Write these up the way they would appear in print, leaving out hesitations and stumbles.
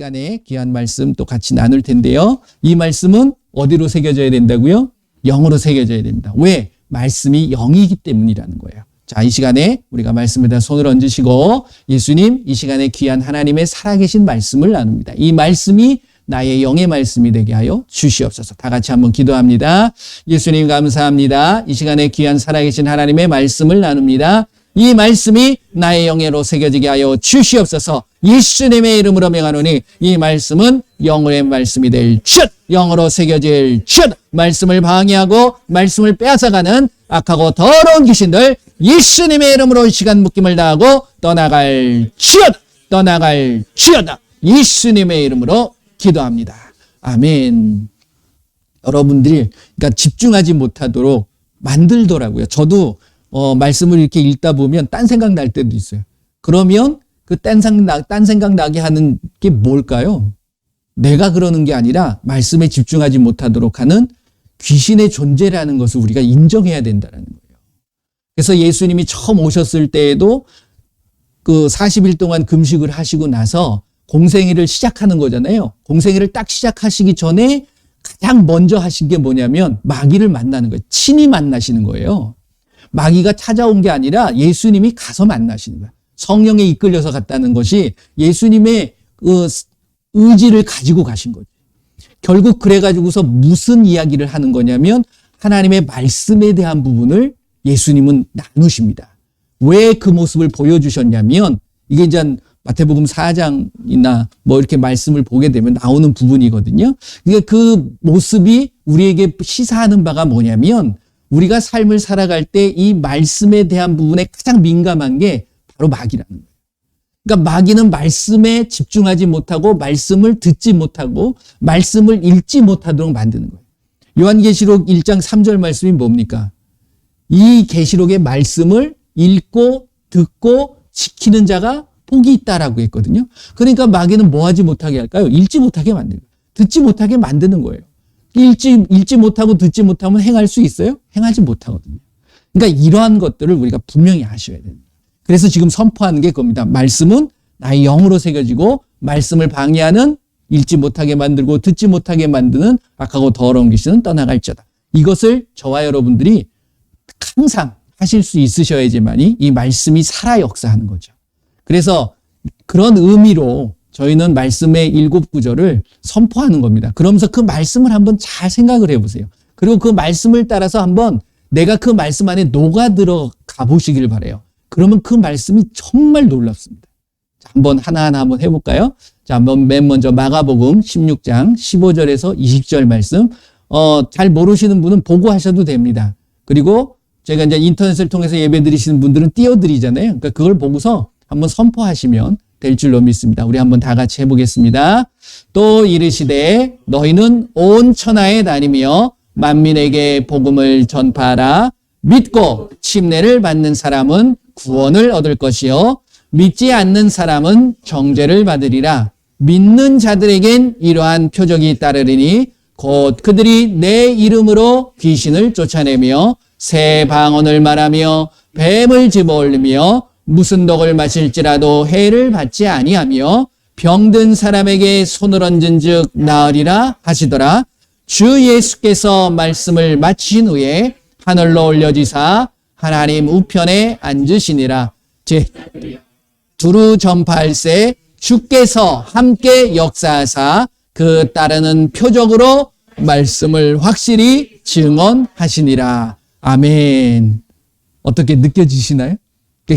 시간에 귀한 말씀 또 같이 나눌 텐데요. 이 말씀은 어디로 새겨져야 된다고요? 영으로 새겨져야 됩니다. 왜? 말씀이 영이기 때문이라는 거예요. 자, 이 시간에 우리가 말씀에다 손을 얹으시고 예수님, 이 시간에 귀한 하나님의 살아계신 말씀을 나눕니다. 이 말씀이 나의 영의 말씀이 되게 하여 주시옵소서. 다 같이 한번 기도합니다. 예수님 감사합니다. 이 시간에 귀한 살아계신 하나님의 말씀을 나눕니다. 이 말씀이 나의 영예로 새겨지게 하여 주시옵소서. 예수님의 이름으로 명하노니 이 말씀은 영의 말씀이 될 것, 영으로 새겨질 것, 말씀을 방해하고 말씀을 빼앗아가는 악하고 더러운 귀신들 예수님의 이름으로 이 시간 묶임을 다하고 떠나갈 지어다. 예수님의 이름으로 기도합니다. 아멘. 여러분들이 그러니까 집중하지 못하도록 만들더라고요. 저도 말씀을 이렇게 읽다 보면 딴 생각 날 때도 있어요. 그러면 그 딴 생각 나게 하는 게 뭘까요? 내가 그러는 게 아니라 말씀에 집중하지 못하도록 하는 귀신의 존재라는 것을 우리가 인정해야 된다는 거예요. 그래서 예수님이 처음 오셨을 때에도 그 40일 동안 금식을 하시고 나서 공생애를 시작하는 거잖아요. 공생애를 딱 시작하시기 전에 가장 먼저 하신 게 뭐냐면 마귀를 만나는 거예요. 친히 만나시는 거예요. 마귀가 찾아온 게 아니라 예수님이 가서 만나시는 거예요. 성령에 이끌려서 갔다는 것이 예수님의 그 의지를 가지고 가신 거죠. 결국 그래가지고서 무슨 이야기를 하는 거냐면 하나님의 말씀에 대한 부분을 예수님은 나누십니다. 왜 그 모습을 보여주셨냐면 이게 이제 마태복음 4장이나 뭐 이렇게 말씀을 보게 되면 나오는 부분이거든요. 그러니까 그 모습이 우리에게 시사하는 바가 뭐냐면 우리가 삶을 살아갈 때 이 말씀에 대한 부분에 가장 민감한 게 바로 마귀라는 거예요. 그러니까 마귀는 말씀에 집중하지 못하고 말씀을 듣지 못하고 말씀을 읽지 못하도록 만드는 거예요. 요한계시록 1장 3절 말씀이 뭡니까? 이 계시록의 말씀을 읽고 듣고 지키는 자가 복이 있다라고 했거든요. 그러니까 마귀는 뭐 하지 못하게 할까요? 읽지 못하게 만드는 거예요. 듣지 못하게 만드는 거예요. 읽지 못하고 듣지 못하면 행할 수 있어요? 행하지 못하거든요. 그러니까 이러한 것들을 우리가 분명히 아셔야 됩니다. 그래서 지금 선포하는 게 그겁니다. 말씀은 나의 영으로 새겨지고 말씀을 방해하는 읽지 못하게 만들고 듣지 못하게 만드는 악하고 더러운 귀신은 떠나갈지어다. 이것을 저와 여러분들이 항상 하실 수 있으셔야지만이 이 말씀이 살아 역사하는 거죠. 그래서 그런 의미로 저희는 말씀의 7구절을 선포하는 겁니다. 그러면서 그 말씀을 한번 잘 생각을 해보세요. 그리고 그 말씀을 따라서 한번 내가 그 말씀 안에 녹아들어 가보시길 바라요. 그러면 그 말씀이 정말 놀랍습니다. 자, 한번 하나하나 한번 해볼까요? 자, 맨 먼저 마가복음 16장 15절에서 20절 말씀. 잘 모르시는 분은 보고 하셔도 됩니다. 그리고 제가 이제 인터넷을 통해서 예배 드리시는 분들은 띄워드리잖아요. 그러니까 그걸 보고서 한번 선포하시면 될 줄로 믿습니다. 우리 한번 다 같이 해보겠습니다. 또 이르시되 너희는 온 천하에 다니며 만민에게 복음을 전파하라. 믿고 침례를 받는 사람은 구원을 얻을 것이요 믿지 않는 사람은 정죄를 받으리라. 믿는 자들에겐 이러한 표적이 따르리니 곧 그들이 내 이름으로 귀신을 쫓아내며 새 방언을 말하며 뱀을 집어올리며 무슨 독을 마실지라도 해를 받지 아니하며 병든 사람에게 손을 얹은 즉 나으리라 하시더라. 주 예수께서 말씀을 마치신 후에 하늘로 올려지사 하나님 우편에 앉으시니라. 두루 전파할세 주께서 함께 역사하사 그 따르는 표적으로 말씀을 확실히 증언하시니라. 아멘. 어떻게 느껴지시나요?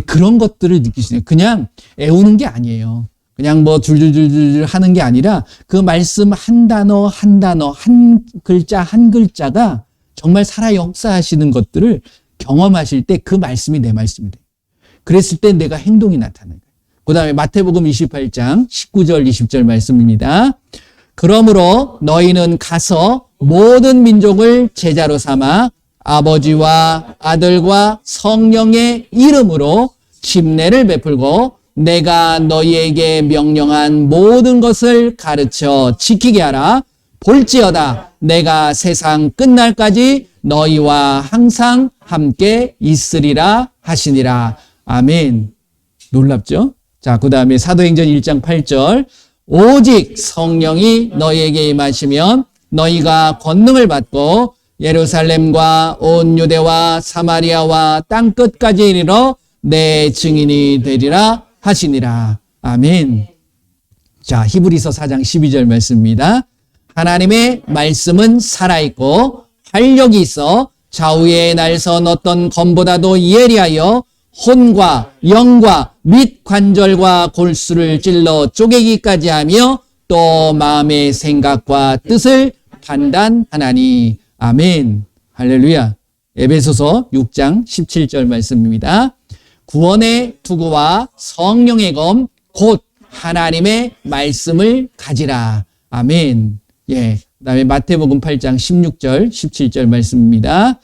그런 것들을 느끼시네요. 그냥 애우는 게 아니에요. 그냥 뭐 줄줄줄줄 하는 게 아니라 그 말씀 한 단어 한 단어 한 글자 한 글자가 정말 살아 역사하시는 것들을 경험하실 때 그 말씀이 내 말씀이 돼요. 그랬을 때 내가 행동이 나타나요. 그 다음에 마태복음 28장 19절 20절 말씀입니다. 그러므로 너희는 가서 모든 민족을 제자로 삼아 아버지와 아들과 성령의 이름으로 침례를 베풀고 내가 너희에게 명령한 모든 것을 가르쳐 지키게 하라. 볼지어다 내가 세상 끝날까지 너희와 항상 함께 있으리라 하시니라. 아멘. 놀랍죠? 자, 그 다음에 사도행전 1장 8절 오직 성령이 너희에게 임하시면 너희가 권능을 받고 예루살렘과 온 유대와 사마리아와 땅끝까지 이르러 내 증인이 되리라 하시니라. 아멘. 자, 히브리서 4장 12절 말씀입니다. 하나님의 말씀은 살아있고 활력이 있어 좌우에 날선 어떤 검보다도 예리하여 혼과 영과 및 관절과 골수를 찔러 쪼개기까지 하며 또 마음의 생각과 뜻을 판단하나니. 아멘. 할렐루야. 에베소서 6장 17절 말씀입니다. 구원의 투구와 성령의 검 곧 하나님의 말씀을 가지라. 아멘. 예. 그다음에 마태복음 8장 16절 17절 말씀입니다.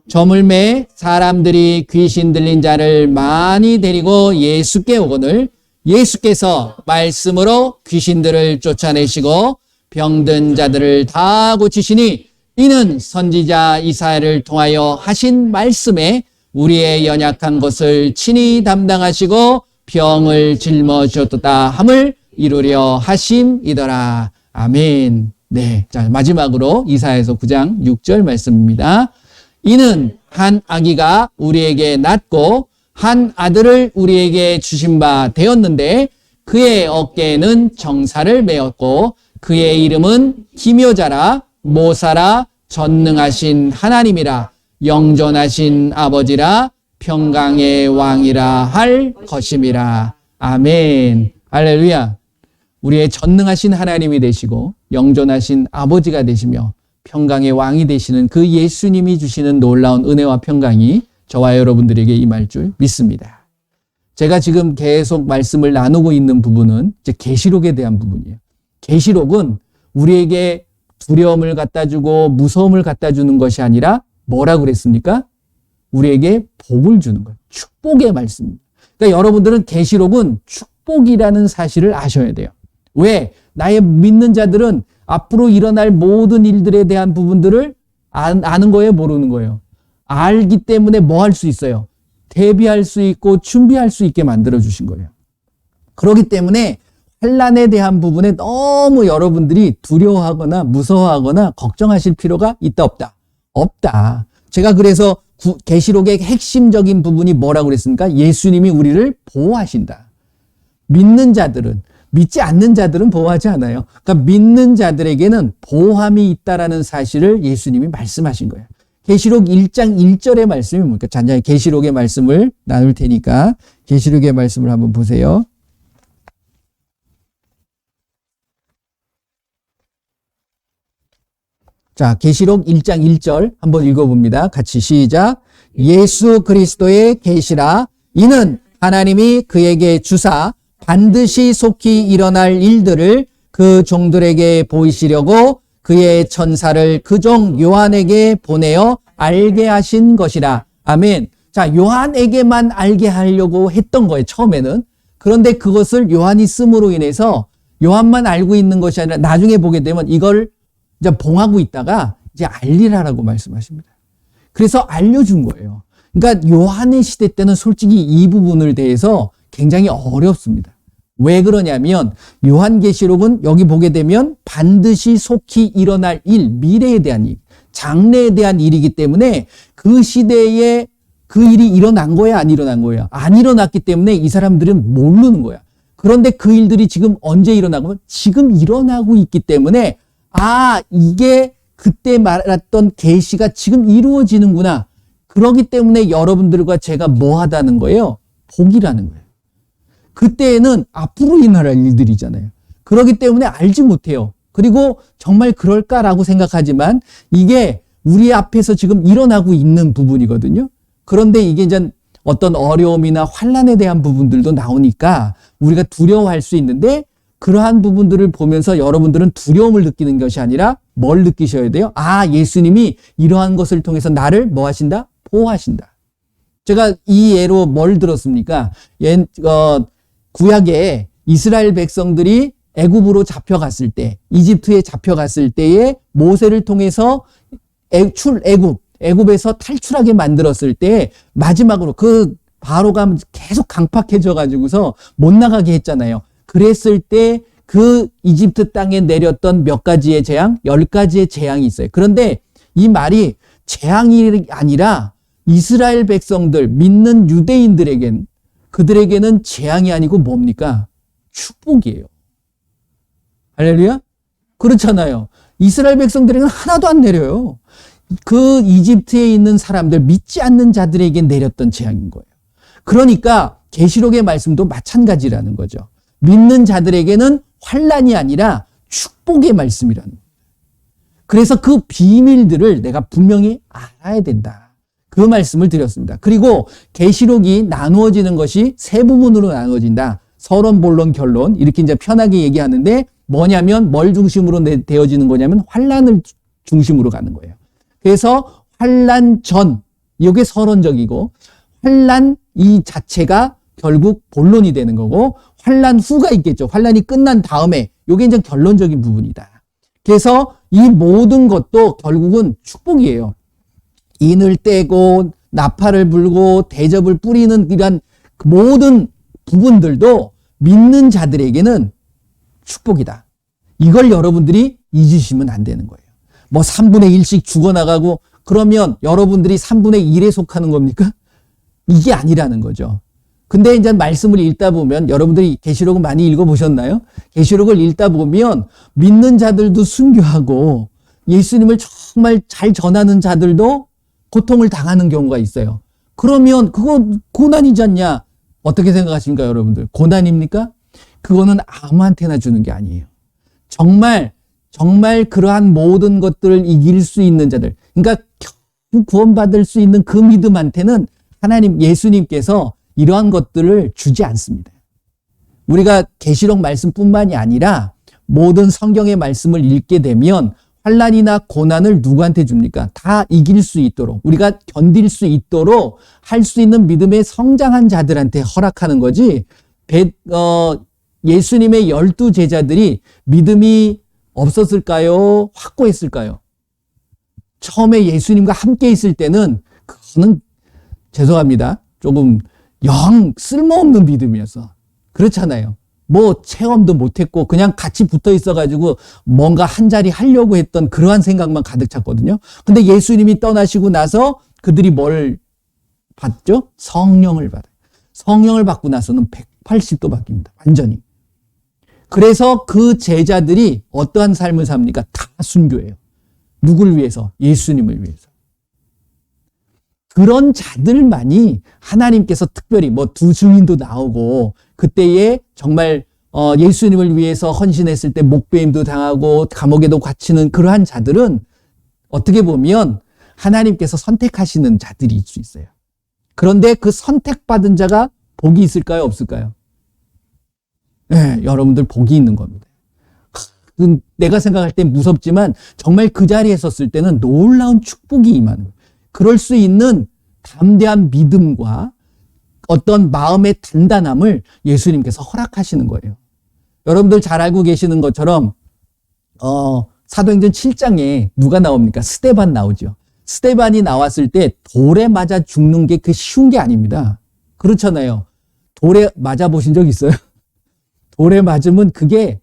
저물매 사람들이 귀신 들린 자를 많이 데리고 예수께 오거늘 예수께서 말씀으로 귀신들을 쫓아내시고 병든 자들을 다 고치시니 이는 선지자 이사야를 통하여 하신 말씀에 우리의 연약한 것을 친히 담당하시고 병을 짊어졌다 함을 이루려 하심이더라. 아멘. 네. 자, 마지막으로 이사야서 9장 6절 말씀입니다. 이는 한 아기가 우리에게 낳고 한 아들을 우리에게 주신 바 되었는데 그의 어깨에는 정사를 메었고 그의 이름은 기묘자라 모사라 전능하신 하나님이라 영존하신 아버지라 평강의 왕이라 할 것임이라. 아멘. 할렐루야. 우리의 전능하신 하나님이 되시고 영존하신 아버지가 되시며 평강의 왕이 되시는 그 예수님이 주시는 놀라운 은혜와 평강이 저와 여러분들에게 임할 줄 믿습니다. 제가 지금 계속 말씀을 나누고 있는 부분은 이제 계시록에 대한 부분이에요. 계시록은 우리에게 두려움을 갖다 주고 무서움을 갖다 주는 것이 아니라 뭐라고 그랬습니까? 우리에게 복을 주는 거예요. 축복의 말씀입니다. 그러니까 여러분들은 계시록은 축복이라는 사실을 아셔야 돼요. 왜? 나의 믿는 자들은 앞으로 일어날 모든 일들에 대한 부분들을 아는 거예요? 모르는 거예요? 알기 때문에 뭐 할 수 있어요? 대비할 수 있고 준비할 수 있게 만들어주신 거예요. 그렇기 때문에 환난에 대한 부분에 너무 여러분들이 두려워하거나 무서워하거나 걱정하실 필요가 있다 없다? 없다. 제가 그래서 계시록의 핵심적인 부분이 뭐라고 그랬습니까? 예수님이 우리를 보호하신다. 믿는 자들은, 믿지 않는 자들은 보호하지 않아요. 그러니까 믿는 자들에게는 보호함이 있다라는 사실을 예수님이 말씀하신 거예요. 계시록 1장 1절의 말씀이 뭡니까? 잔자의 계시록의 말씀을 나눌 테니까 계시록의 말씀을 한번 보세요. 자, 계시록 1장 1절 한번 읽어봅니다. 같이 시작. 예수 그리스도의 계시라 이는 하나님이 그에게 주사 반드시 속히 일어날 일들을 그 종들에게 보이시려고 그의 천사를 그 종 요한에게 보내어 알게 하신 것이라. 아멘. 자, 요한에게만 알게 하려고 했던 거예요, 처음에는. 그런데 그것을 요한이 씀으로 인해서 요한만 알고 있는 것이 아니라 나중에 보게 되면 이걸 이제 봉하고 있다가 이제 알리라라고 말씀하십니다. 그래서 알려준 거예요. 그러니까 요한의 시대 때는 솔직히 이 부분을 대해서 굉장히 어렵습니다. 왜 그러냐면 요한계시록은 여기 보게 되면 반드시 속히 일어날 일, 미래에 대한 일, 장래에 대한 일이기 때문에 그 시대에 그 일이 일어난 거야, 안 일어난 거야? 안 일어났기 때문에 이 사람들은 모르는 거야. 그런데 그 일들이 지금 언제 일어나고 지금 일어나고 있기 때문에 아, 이게 그때 말했던 계시가 지금 이루어지는구나. 그렇기 때문에 여러분들과 제가 뭐 하다는 거예요? 복이라는 거예요. 그때에는 앞으로 일어날 일들이잖아요. 그렇기 때문에 알지 못해요. 그리고 정말 그럴까라고 생각하지만 이게 우리 앞에서 지금 일어나고 있는 부분이거든요. 그런데 이게 이제 어떤 어려움이나 환난에 대한 부분들도 나오니까 우리가 두려워할 수 있는데 그러한 부분들을 보면서 여러분들은 두려움을 느끼는 것이 아니라 뭘 느끼셔야 돼요? 아, 예수님이 이러한 것을 통해서 나를 뭐 하신다? 보호하신다. 제가 이 예로 뭘 들었습니까? 구약에 이스라엘 백성들이 애굽으로 잡혀갔을 때, 이집트에 잡혀갔을 때에 모세를 통해서 애굽에서 탈출하게 만들었을 때 마지막으로 그 바로가 계속 강팍해져 가지고서 못 나가게 했잖아요. 그랬을 때 그 이집트 땅에 내렸던 몇 가지의 재앙? 10가지의 재앙이 있어요. 그런데 이 말이 재앙이 아니라 이스라엘 백성들, 믿는 유대인들에겐, 그들에게는 재앙이 아니고 뭡니까? 축복이에요. 할렐루야? 그렇잖아요. 이스라엘 백성들에게는 하나도 안 내려요. 그 이집트에 있는 사람들, 믿지 않는 자들에게 내렸던 재앙인 거예요. 그러니까 계시록의 말씀도 마찬가지라는 거죠. 믿는 자들에게는 환난이 아니라 축복의 말씀이라는 거예요. 그래서 그 비밀들을 내가 분명히 알아야 된다. 그 말씀을 드렸습니다. 그리고 계시록이 나누어지는 것이 세 부분으로 나누어진다. 서론, 본론, 결론. 이렇게 이제 편하게 얘기하는데 뭐냐면 뭘 중심으로 되어지는 거냐면 환난을 중심으로 가는 거예요. 그래서 환난 전, 이게 서론적이고 환난 이 자체가 결국 본론이 되는 거고 환난 후가 있겠죠. 환난이 끝난 다음에 이게 이제 결론적인 부분이다. 그래서 이 모든 것도 결국은 축복이에요. 인을 떼고 나팔을 불고 대접을 뿌리는 이런 모든 부분들도 믿는 자들에게는 축복이다. 이걸 여러분들이 잊으시면 안 되는 거예요. 뭐 3분의 1씩 죽어나가고 그러면 여러분들이 3분의 1에 속하는 겁니까? 이게 아니라는 거죠. 근데 이제 말씀을 읽다 보면 여러분들이 계시록을 많이 읽어보셨나요? 계시록을 읽다 보면 믿는 자들도 순교하고 예수님을 정말 잘 전하는 자들도 고통을 당하는 경우가 있어요. 그러면 그거 고난이지 않냐? 어떻게 생각하십니까, 여러분들? 고난입니까? 그거는 아무한테나 주는 게 아니에요. 정말 그러한 모든 것들을 이길 수 있는 자들, 그러니까 구원받을 수 있는 그 믿음한테는 하나님, 예수님께서 이러한 것들을 주지 않습니다. 우리가 계시록 말씀뿐만이 아니라 모든 성경의 말씀을 읽게 되면 환난이나 고난을 누구한테 줍니까? 다 이길 수 있도록, 우리가 견딜 수 있도록 할 수 있는 믿음의 성장한 자들한테 허락하는 거지. 예수님의 12 제자들이 믿음이 없었을까요? 확고했을까요? 처음에 예수님과 함께 있을 때는 그거는 죄송합니다. 조금 영 쓸모없는 믿음이었어. 그렇잖아요. 뭐 체험도 못했고 그냥 같이 붙어 있어가지고 뭔가 한 자리 하려고 했던 그러한 생각만 가득 찼거든요. 근데 예수님이 떠나시고 나서 그들이 뭘 받죠? 성령을 받아요. 성령을 받고 나서는 180도 바뀝니다. 완전히. 그래서 그 제자들이 어떠한 삶을 삽니까? 다 순교해요. 누굴 위해서? 예수님을 위해서. 그런 자들만이 하나님께서 특별히 뭐 두 증인도 나오고 그때에 정말 예수님을 위해서 헌신했을 때 목배임도 당하고 감옥에도 갇히는 그러한 자들은 어떻게 보면 하나님께서 선택하시는 자들일 수 있어요. 그런데 그 선택받은 자가 복이 있을까요? 없을까요? 네, 여러분들 복이 있는 겁니다. 내가 생각할 때 무섭지만 정말 그 자리에 섰을 때는 놀라운 축복이 임하는 거예요. 그럴 수 있는 담대한 믿음과 어떤 마음의 단단함을 예수님께서 허락하시는 거예요. 여러분들 잘 알고 계시는 것처럼 사도행전 7장에 누가 나옵니까? 스데반 나오죠. 스데반이 나왔을 때 돌에 맞아 죽는 게 그 쉬운 게 아닙니다. 그렇잖아요. 돌에 맞아 보신 적 있어요? 돌에 맞으면 그게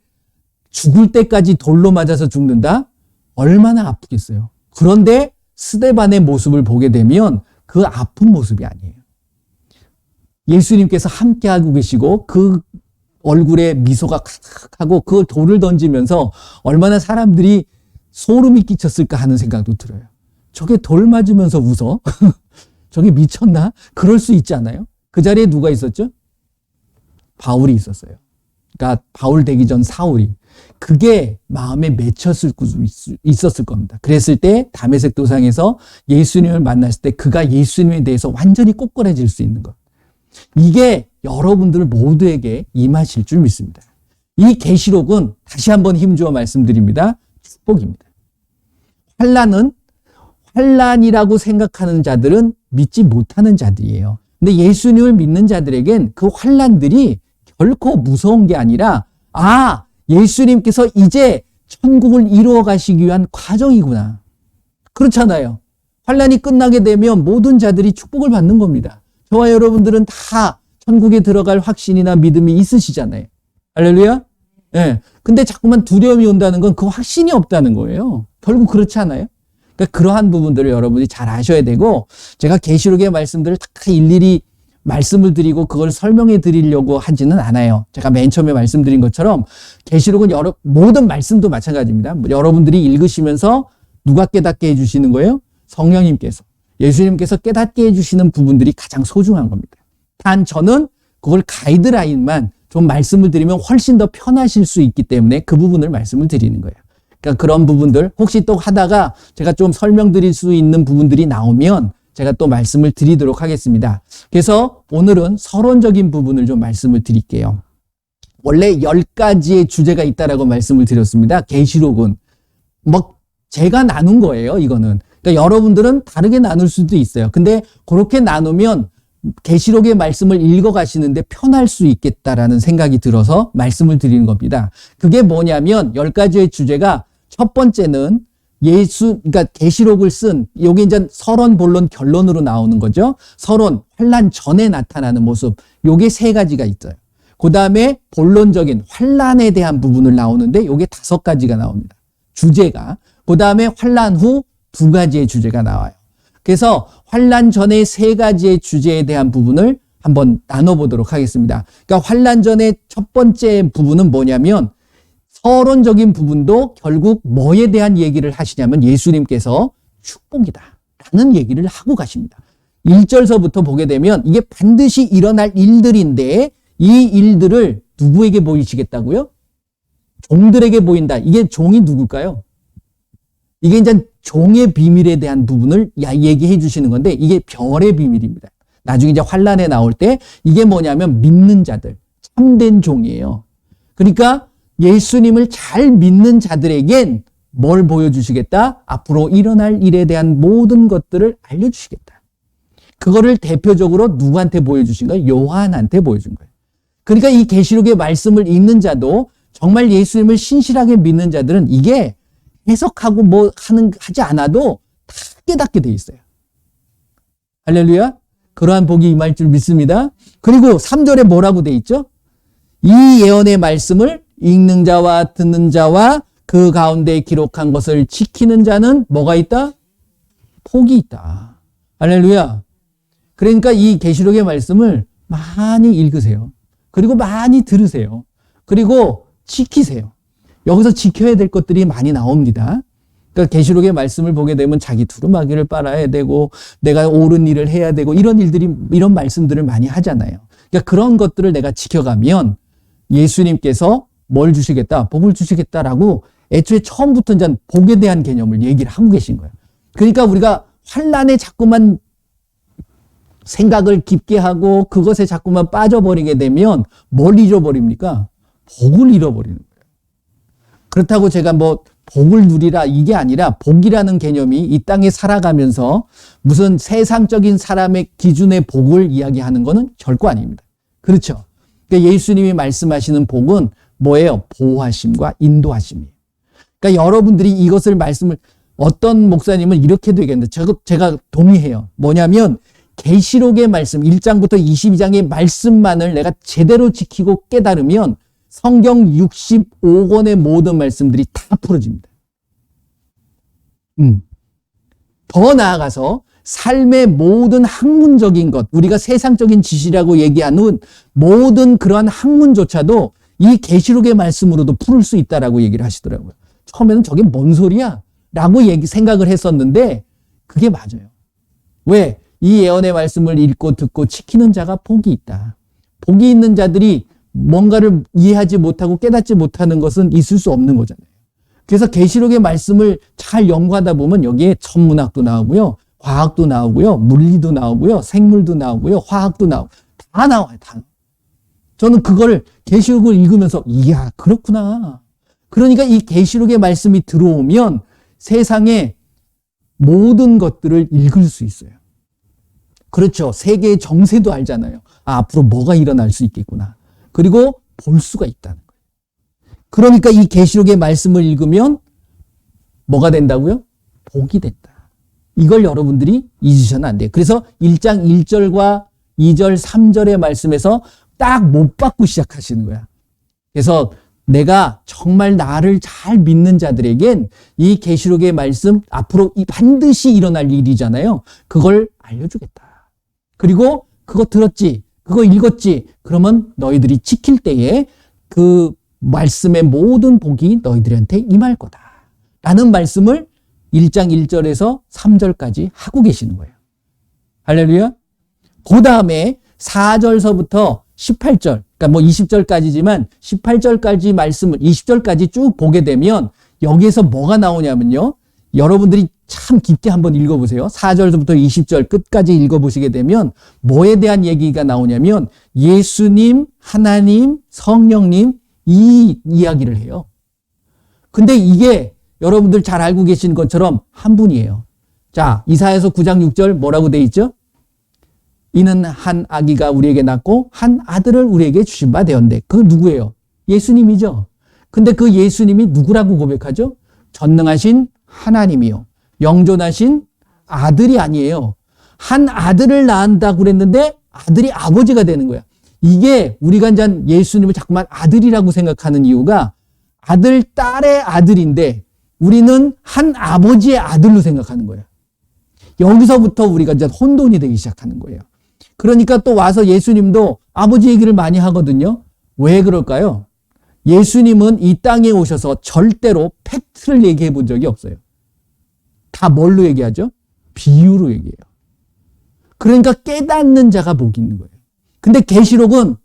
죽을 때까지 돌로 맞아서 죽는다? 얼마나 아프겠어요. 그런데 스데반의 모습을 보게 되면 그 아픈 모습이 아니에요. 예수님께서 함께하고 계시고 그 얼굴에 미소가 가득하고 그 돌을 던지면서 얼마나 사람들이 소름이 끼쳤을까 하는 생각도 들어요. 저게 돌 맞으면서 웃어? 저게 미쳤나? 그럴 수 있지 않아요? 그 자리에 누가 있었죠? 바울이 있었어요. 그러니까 바울 되기 전 사울이. 그게 마음에 맺혔을 수 있었을 겁니다. 그랬을 때 다메섹 도상에서 예수님을 만났을 때 그가 예수님에 대해서 완전히 꼬꾸라질 수 있는 것. 이게 여러분들 모두에게 임하실 줄 믿습니다. 이 계시록은 다시 한번 힘주어 말씀드립니다. 축복입니다. 환난이라고 생각하는 자들은 믿지 못하는 자들이에요. 근데 예수님을 믿는 자들에겐 그 환난들이 결코 무서운 게 아니라 예수님께서 이제 천국을 이루어 가시기 위한 과정이구나. 그렇잖아요. 환난이 끝나게 되면 모든 자들이 축복을 받는 겁니다. 저와 여러분들은 다 천국에 들어갈 확신이나 믿음이 있으시잖아요. 할렐루야. 예. 근데 자꾸만 두려움이 온다는 건 그 확신이 없다는 거예요. 결국 그렇지 않아요? 그러니까 그러한 부분들을 여러분이 잘 아셔야 되고, 제가 계시록의 말씀들을 다 일일이 말씀을 드리고 그걸 설명해 드리려고 하지는 않아요. 제가 맨 처음에 말씀드린 것처럼 계시록은 모든 말씀도 마찬가지입니다. 여러분들이 읽으시면서 누가 깨닫게 해주시는 거예요? 성령님께서. 예수님께서 깨닫게 해주시는 부분들이 가장 소중한 겁니다. 단 저는 그걸 가이드라인만 좀 말씀을 드리면 훨씬 더 편하실 수 있기 때문에 그 부분을 말씀을 드리는 거예요. 그러니까 그런 부분들 혹시 또 하다가 제가 좀 설명드릴 수 있는 부분들이 나오면 제가 또 말씀을 드리도록 하겠습니다. 그래서 오늘은 서론적인 부분을 좀 말씀을 드릴게요. 원래 10가지의 주제가 있다라고 말씀을 드렸습니다. 계시록은 제가 나눈 거예요, 이거는. 그러니까 여러분들은 다르게 나눌 수도 있어요. 근데 그렇게 나누면 계시록의 말씀을 읽어 가시는데 편할 수 있겠다라는 생각이 들어서 말씀을 드리는 겁니다. 그게 뭐냐면 10가지의 주제가 첫 번째는 그러니까 계시록을 쓴, 요게 이제 서론, 본론, 결론으로 나오는 거죠. 서론, 환난 전에 나타나는 모습. 요게 3가지가 있어요. 그 다음에 본론적인 환난에 대한 부분을 나오는데 요게 5가지가 나옵니다. 주제가. 그 다음에 환난 후 2가지의 주제가 나와요. 그래서 환난 전의 3가지의 주제에 대한 부분을 한번 나눠보도록 하겠습니다. 그러니까 환난 전의 첫 번째 부분은 뭐냐면 서론적인 부분도 결국 뭐에 대한 얘기를 하시냐면 예수님께서 축복이다 라는 얘기를 하고 가십니다. 1절서부터 보게 되면 이게 반드시 일어날 일들인데 이 일들을 누구에게 보이시겠다고요? 종들에게 보인다. 이게 종이 누굴까요? 이게 이제 종의 비밀에 대한 부분을 얘기해 주시는 건데 이게 별의 비밀입니다. 나중에 이제 환란에 나올 때 이게 뭐냐면 믿는 자들, 참된 종이에요. 그러니까 예수님을 잘 믿는 자들에겐 뭘 보여주시겠다? 앞으로 일어날 일에 대한 모든 것들을 알려주시겠다. 그거를 대표적으로 누구한테 보여주신 거예요? 요한한테 보여준 거예요. 그러니까 이 계시록의 말씀을 읽는 자도 정말 예수님을 신실하게 믿는 자들은 이게 해석하고 하지 않아도 다 깨닫게 돼 있어요. 할렐루야. 그러한 복이 임할 줄 믿습니다. 그리고 3절에 뭐라고 돼 있죠? 이 예언의 말씀을 읽는 자와 듣는 자와 그 가운데 기록한 것을 지키는 자는 뭐가 있다? 복이 있다. 할렐루야. 그러니까 이 계시록의 말씀을 많이 읽으세요. 그리고 많이 들으세요. 그리고 지키세요. 여기서 지켜야 될 것들이 많이 나옵니다. 그러니까 계시록의 말씀을 보게 되면 자기 두루마기를 빨아야 되고 내가 옳은 일을 해야 되고 이런 말씀들을 많이 하잖아요. 그러니까 그런 것들을 내가 지켜가면 예수님께서 뭘 주시겠다? 복을 주시겠다라고 애초에 처음부터 이제 복에 대한 개념을 얘기를 하고 계신 거예요. 그러니까 우리가 환란에 자꾸만 생각을 깊게 하고 그것에 자꾸만 빠져버리게 되면 뭘 잃어버립니까? 복을 잃어버리는 거예요. 그렇다고 제가 복을 누리라 이게 아니라 복이라는 개념이 이 땅에 살아가면서 무슨 세상적인 사람의 기준의 복을 이야기하는 것은 결코 아닙니다. 그렇죠? 그러니까 예수님이 말씀하시는 복은 뭐예요? 보호하심과 인도하심이에요. 그러니까 여러분들이 이것을 어떤 목사님은 이렇게 되겠는데 제가 동의해요. 뭐냐면 계시록의 말씀 1장부터 22장의 말씀만을 내가 제대로 지키고 깨달으면 성경 65권의 모든 말씀들이 다 풀어집니다. 더 나아가서 삶의 모든 학문적인 것, 우리가 세상적인 지식이라고 얘기하는 모든 그러한 학문조차도 이 계시록의 말씀으로도 풀을 수 있다라고 얘기를 하시더라고요. 처음에는 저게 뭔 소리야? 라고 생각을 했었는데 그게 맞아요. 왜? 이 예언의 말씀을 읽고 듣고 지키는 자가 복이 있다. 복이 있는 자들이 뭔가를 이해하지 못하고 깨닫지 못하는 것은 있을 수 없는 거잖아요. 그래서 계시록의 말씀을 잘 연구하다 보면 여기에 천문학도 나오고요. 과학도 나오고요. 물리도 나오고요. 생물도 나오고요. 화학도 나오고 다 나와요. 다. 저는 그걸 계시록을 읽으면서 이야 그렇구나. 그러니까 이 계시록의 말씀이 들어오면 세상의 모든 것들을 읽을 수 있어요. 그렇죠. 세계의 정세도 알잖아요. 앞으로 뭐가 일어날 수 있겠구나. 그리고 볼 수가 있다는 거예요. 그러니까 이 계시록의 말씀을 읽으면 뭐가 된다고요? 복이 된다. 이걸 여러분들이 잊으셔는 안 돼요. 그래서 1장 1절과 2절, 3절의 말씀에서 딱 못 받고 시작하시는 거야. 그래서 내가 정말 나를 잘 믿는 자들에겐 이 계시록의 말씀 앞으로 반드시 일어날 일이잖아요. 그걸 알려주겠다. 그리고 그거 들었지, 그거 읽었지, 그러면 너희들이 지킬 때에 그 말씀의 모든 복이 너희들한테 임할 거다. 라는 말씀을 1장 1절에서 3절까지 하고 계시는 거예요. 할렐루야. 그 다음에 4절서부터 18절, 그러니까 뭐 20절까지지만 18절까지 말씀을 20절까지 쭉 보게 되면 여기에서 뭐가 나오냐면요. 여러분들이 참 깊게 한번 읽어보세요. 4절부터 20절 끝까지 읽어보시게 되면 뭐에 대한 얘기가 나오냐면 예수님, 하나님, 성령님 이 이야기를 해요. 근데 이게 여러분들 잘 알고 계신 것처럼 한 분이에요. 자, 이사야서 9장 6절 뭐라고 돼 있죠? 이는 한 아기가 우리에게 낳고 한 아들을 우리에게 주신 바 되었는데 그 누구예요? 예수님이죠. 근데 그 예수님이 누구라고 고백하죠? 전능하신 하나님이요. 영존하신 아들이 아니에요. 한 아들을 낳는다고 그랬는데 아들이 아버지가 되는 거야. 이게 우리가 이제 예수님을 자꾸만 아들이라고 생각하는 이유가 아들, 딸의 아들인데 우리는 한 아버지의 아들로 생각하는 거예요. 여기서부터 우리가 이제 혼돈이 되기 시작하는 거예요. 그러니까 또 와서 예수님도 아버지 얘기를 많이 하거든요. 왜 그럴까요? 예수님은 이 땅에 오셔서 절대로 팩트를 얘기해 본 적이 없어요. 다 뭘로 얘기하죠? 비유로 얘기해요. 그러니까 깨닫는 자가 복이 있는 거예요. 근데 계시록은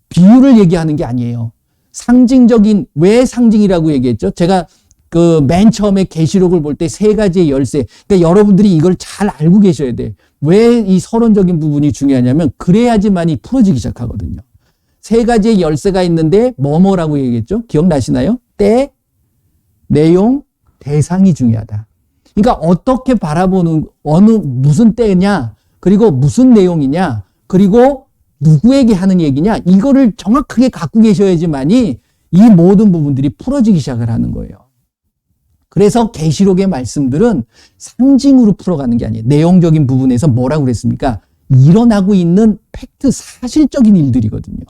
비유를 얘기하는 게 아니에요. 상징적인, 왜 상징이라고 얘기했죠? 제가 그 맨 처음에 계시록을 볼 때 세 가지의 열쇠. 그러니까 여러분들이 이걸 잘 알고 계셔야 돼. 왜 이 서론적인 부분이 중요하냐면 그래야지만이 풀어지기 시작하거든요. 세 가지의 열쇠가 있는데 뭐라고 얘기했죠? 기억나시나요? 때, 내용, 대상이 중요하다. 그러니까 어떻게 바라보는 무슨 때냐, 그리고 무슨 내용이냐, 그리고 누구에게 하는 얘기냐, 이거를 정확하게 갖고 계셔야지만이 이 모든 부분들이 풀어지기 시작을 하는 거예요. 그래서 계시록의 말씀들은 상징으로 풀어가는 게 아니에요. 내용적인 부분에서 뭐라고 그랬습니까? 일어나고 있는 팩트, 사실적인 일들이거든요.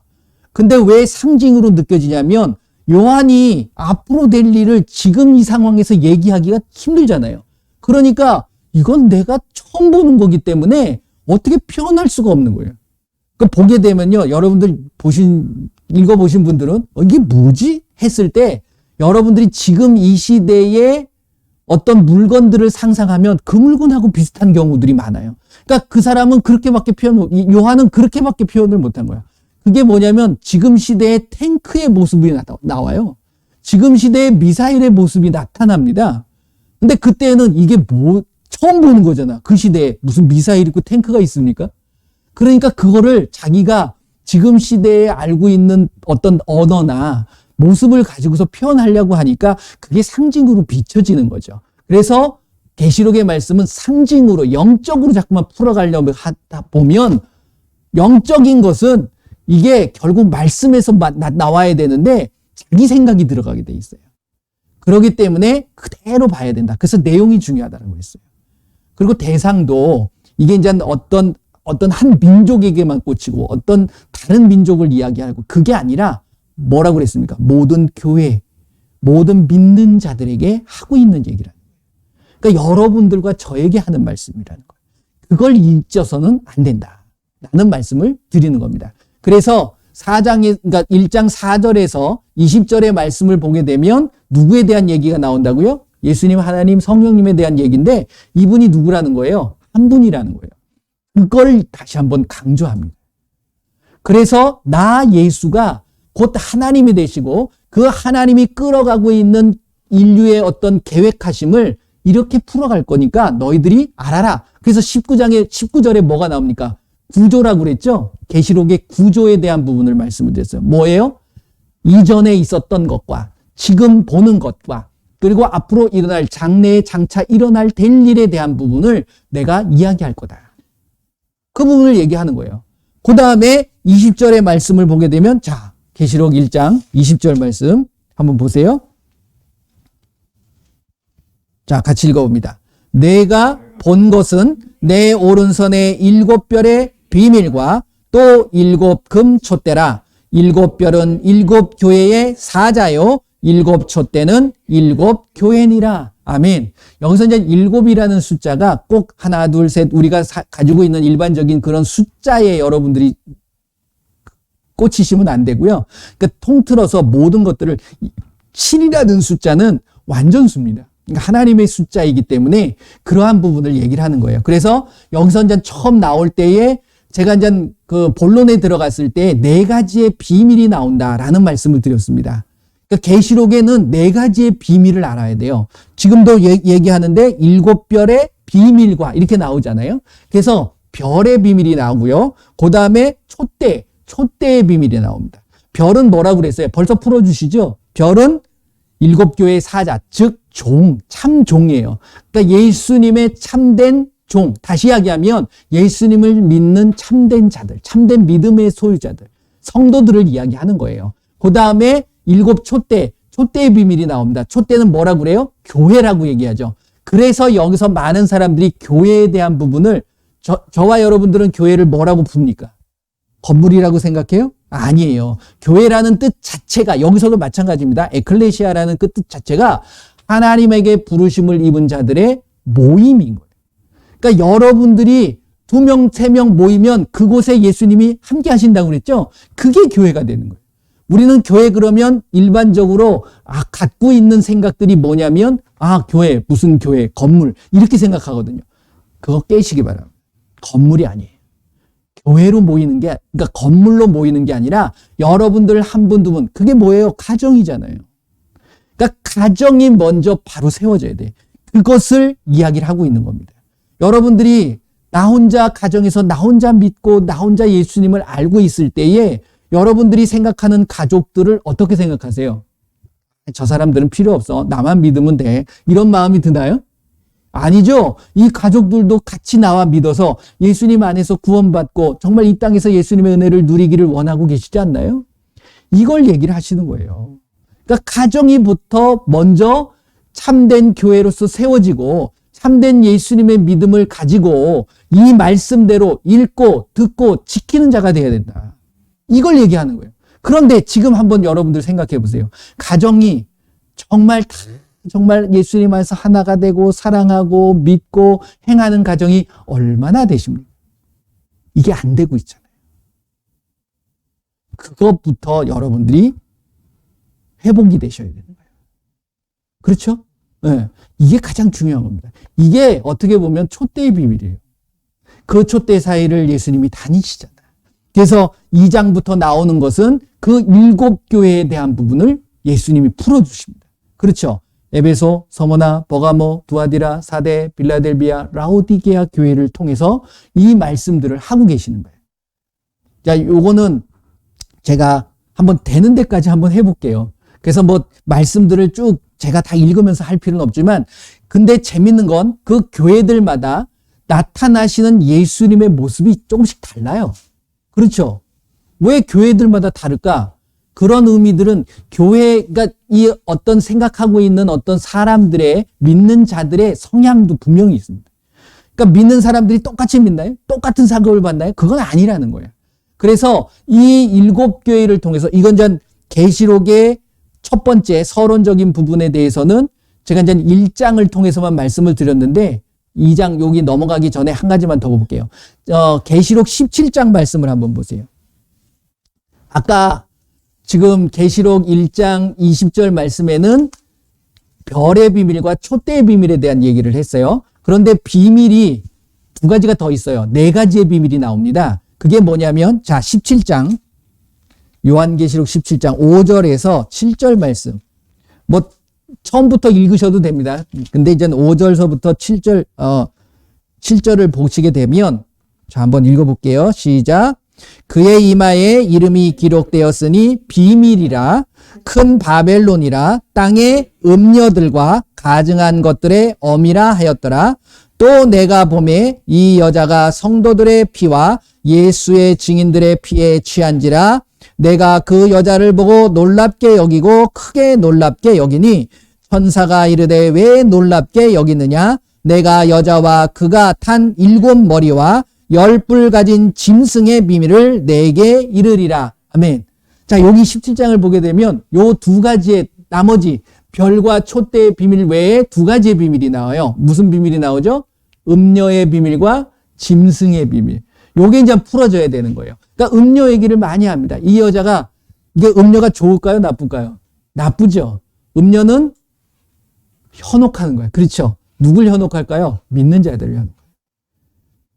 근데 왜 상징으로 느껴지냐면 요한이 앞으로 될 일을 지금 이 상황에서 얘기하기가 힘들잖아요. 그러니까 이건 내가 처음 보는 거기 때문에 어떻게 표현할 수가 없는 거예요. 그러니까 보게 되면요. 여러분들 읽어보신 분들은 이게 뭐지? 했을 때 여러분들이 지금 이 시대에 어떤 물건들을 상상하면 그 물건하고 비슷한 경우들이 많아요. 그러니까 그 사람은 그렇게밖에 요한은 그렇게밖에 표현을 못한 거야. 그게 뭐냐면 지금 시대의 탱크의 모습이 나와요. 지금 시대의 미사일의 모습이 나타납니다. 근데 그때는 이게 처음 보는 거잖아. 그 시대에 무슨 미사일 있고 탱크가 있습니까? 그러니까 그거를 자기가 지금 시대에 알고 있는 어떤 언어나 모습을 가지고서 표현하려고 하니까 그게 상징으로 비춰지는 거죠. 그래서 계시록의 말씀은 상징으로 영적으로 자꾸만 풀어가려고 하다 보면 영적인 것은 이게 결국 말씀에서 나와야 되는데 자기 생각이 들어가게 돼 있어요. 그렇기 때문에 그대로 봐야 된다. 그래서 내용이 중요하다고 했어요. 그리고 대상도 이게 이제 어떤 한 민족에게만 꽂히고 어떤 다른 민족을 이야기하고 그게 아니라 뭐라고 그랬습니까? 모든 교회, 모든 믿는 자들에게 하고 있는 얘기라는 거예요. 그러니까 여러분들과 저에게 하는 말씀이라는 거예요. 그걸 잊어서는 안 된다. 라는 말씀을 드리는 겁니다. 그래서 4장에, 그러니까 1장 4절에서 20절의 말씀을 보게 되면 누구에 대한 얘기가 나온다고요? 예수님, 하나님, 성령님에 대한 얘기인데 이분이 누구라는 거예요? 한 분이라는 거예요. 그걸 다시 한번 강조합니다. 그래서 나 예수가 곧 하나님이 되시고 그 하나님이 끌어가고 있는 인류의 어떤 계획하심을 이렇게 풀어갈 거니까 너희들이 알아라. 그래서 19절에 뭐가 나옵니까? 구조라고 그랬죠? 계시록의 구조에 대한 부분을 말씀을 드렸어요. 뭐예요? 이전에 있었던 것과 지금 보는 것과 그리고 앞으로 일어날 장래에 장차 일어날 될 일에 대한 부분을 내가 이야기할 거다. 그 부분을 얘기하는 거예요. 그 다음에 20절의 말씀을 보게 되면 자, 계시록 1장 20절 말씀 한번 보세요. 자, 같이 읽어봅니다. 내가 본 것은 내 오른손에 7별의 비밀과 또 7 금 촛대라. 일곱 별은 일곱 교회의 사자요 일곱 촛대는 일곱 교회니라. 아멘. 여기서 이제 일곱이라는 숫자가 꼭 하나, 둘, 셋 우리가 가지고 있는 일반적인 그런 숫자에 여러분들이 꽂히시면 안 되고요. 그러니까 통틀어서 모든 것들을 7이라는 숫자는 완전수입니다. 그러니까 하나님의 숫자이기 때문에 그러한 부분을 얘기를 하는 거예요. 그래서 여기서 이제 처음 나올 때에 제가 이제 그 본론에 들어갔을 때 네 가지의 비밀이 나온다라는 말씀을 드렸습니다. 그러니까 계시록에는 네 가지의 비밀을 알아야 돼요. 지금도 얘기하는데 일곱 별의 비밀과 이렇게 나오잖아요. 그래서 별의 비밀이 나오고요. 그 다음에 촛대의 비밀이 나옵니다. 별은 뭐라고 그랬어요? 벌써 풀어주시죠? 별은 일곱 교회의 사자, 즉 참 종이에요. 그러니까 예수님의 참된 종, 다시 이야기하면 예수님을 믿는 참된 자들, 참된 믿음의 소유자들, 성도들을 이야기하는 거예요. 그 다음에 일곱 촛대의 비밀이 나옵니다. 촛대는 뭐라고 그래요? 교회라고 얘기하죠. 그래서 여기서 많은 사람들이 교회에 대한 부분을 저와 여러분들은 교회를 뭐라고 부릅니까? 건물이라고 생각해요? 아니에요. 교회라는 뜻 자체가 여기서도 마찬가지입니다. 에클레시아라는 그 뜻 자체가 하나님에게 부르심을 입은 자들의 모임인 거예요. 그러니까 여러분들이 2명, 3명 모이면 그곳에 예수님이 함께 하신다고 그랬죠? 그게 교회가 되는 거예요. 우리는 교회 그러면 일반적으로 갖고 있는 생각들이 뭐냐면 교회, 무슨 교회, 건물 이렇게 생각하거든요. 그거 깨시기 바랍니다. 건물이 아니에요. 교회로 모이는 게, 그러니까 건물로 모이는 게 아니라 여러분들 한 분, 두 분, 그게 뭐예요? 가정이잖아요. 그러니까 가정이 먼저 바로 세워져야 돼. 그것을 이야기를 하고 있는 겁니다. 여러분들이 나 혼자 가정에서 나 혼자 믿고 나 혼자 예수님을 알고 있을 때에 여러분들이 생각하는 가족들을 어떻게 생각하세요? 저 사람들은 필요 없어. 나만 믿으면 돼. 이런 마음이 드나요? 아니죠. 이 가족들도 같이 나와 믿어서 예수님 안에서 구원받고 정말 이 땅에서 예수님의 은혜를 누리기를 원하고 계시지 않나요? 이걸 얘기를 하시는 거예요. 그러니까 가정이부터 먼저 참된 교회로서 세워지고 참된 예수님의 믿음을 가지고 이 말씀대로 읽고 듣고 지키는 자가 되어야 된다. 이걸 얘기하는 거예요. 그런데 지금 한번 여러분들 생각해 보세요. 가정이 정말 예수님 안에서 하나가 되고 사랑하고 믿고 행하는 가정이 얼마나 되십니까? 이게 안 되고 있잖아요. 그것부터 여러분들이 회복이 되셔야 되는 거예요. 그렇죠? 네. 이게 가장 중요한 겁니다. 이게 어떻게 보면 촛대의 비밀이에요. 그 촛대 사이를 예수님이 다니시잖아요. 그래서 2장부터 나오는 것은 그 7교회에 대한 부분을 예수님이 풀어주십니다. 그렇죠? 에베소, 서머나, 버가모, 두아디라, 사데, 빌라델비아, 라오디게아 교회를 통해서 이 말씀들을 하고 계시는 거예요. 자, 요거는 제가 한번 되는 데까지 한번 해볼게요. 그래서 뭐 말씀들을 쭉 제가 다 읽으면서 할 필요는 없지만, 근데 재밌는 건 그 교회들마다 나타나시는 예수님의 모습이 조금씩 달라요. 그렇죠? 왜 교회들마다 다를까? 그런 의미들은 교회가 이 어떤 생각하고 있는 어떤 사람들의 믿는 자들의 성향도 분명히 있습니다. 그러니까 믿는 사람들이 똑같이 믿나요? 똑같은 사급을 받나요? 그건 아니라는 거예요. 그래서 이 7교회를 통해서 이건 전 계시록의 첫 번째 서론적인 부분에 대해서는 제가 이제 1장을 통해서만 말씀을 드렸는데 2장 여기 넘어가기 전에 한 가지만 더 볼게요. 계시록 17장 말씀을 한번 보세요. 아까 지금 계시록 1장 20절 말씀에는 별의 비밀과 촛대의 비밀에 대한 얘기를 했어요. 그런데 비밀이 두 가지가 더 있어요. 네 가지의 비밀이 나옵니다. 그게 뭐냐면, 자, 17장, 요한계시록 17장 5절에서 7절 말씀. 뭐, 처음부터 읽으셔도 됩니다. 근데 이제 5절서부터 7절을 보시게 되면, 자, 한번 읽어볼게요. 시작. 그의 이마에 이름이 기록되었으니 비밀이라, 큰 바벨론이라, 땅의 음녀들과 가증한 것들의 엄이라 하였더라. 또 내가 보매 이 여자가 성도들의 피와 예수의 증인들의 피에 취한지라. 내가 그 여자를 보고 놀랍게 여기고 크게 놀랍게 여기니, 천사가 이르되 왜 놀랍게 여기느냐? 내가 여자와 그가 탄 7머리와 10뿔 가진 짐승의 비밀을 내게 이르리라. 아멘. 자, 자, 여기 17장을 보게 되면 요 두 가지의 나머지 별과 촛대의 비밀 외에 두 가지의 비밀이 나와요. 무슨 비밀이 나오죠? 음녀의 비밀과 짐승의 비밀. 요게 이제 풀어져야 되는 거예요. 그러니까 음녀 얘기를 많이 합니다. 이 여자가, 이게 음녀가 좋을까요? 나쁠까요? 나쁘죠. 음녀는 현혹하는 거예요. 그렇죠. 누굴 현혹할까요? 믿는 자들을 현혹해요.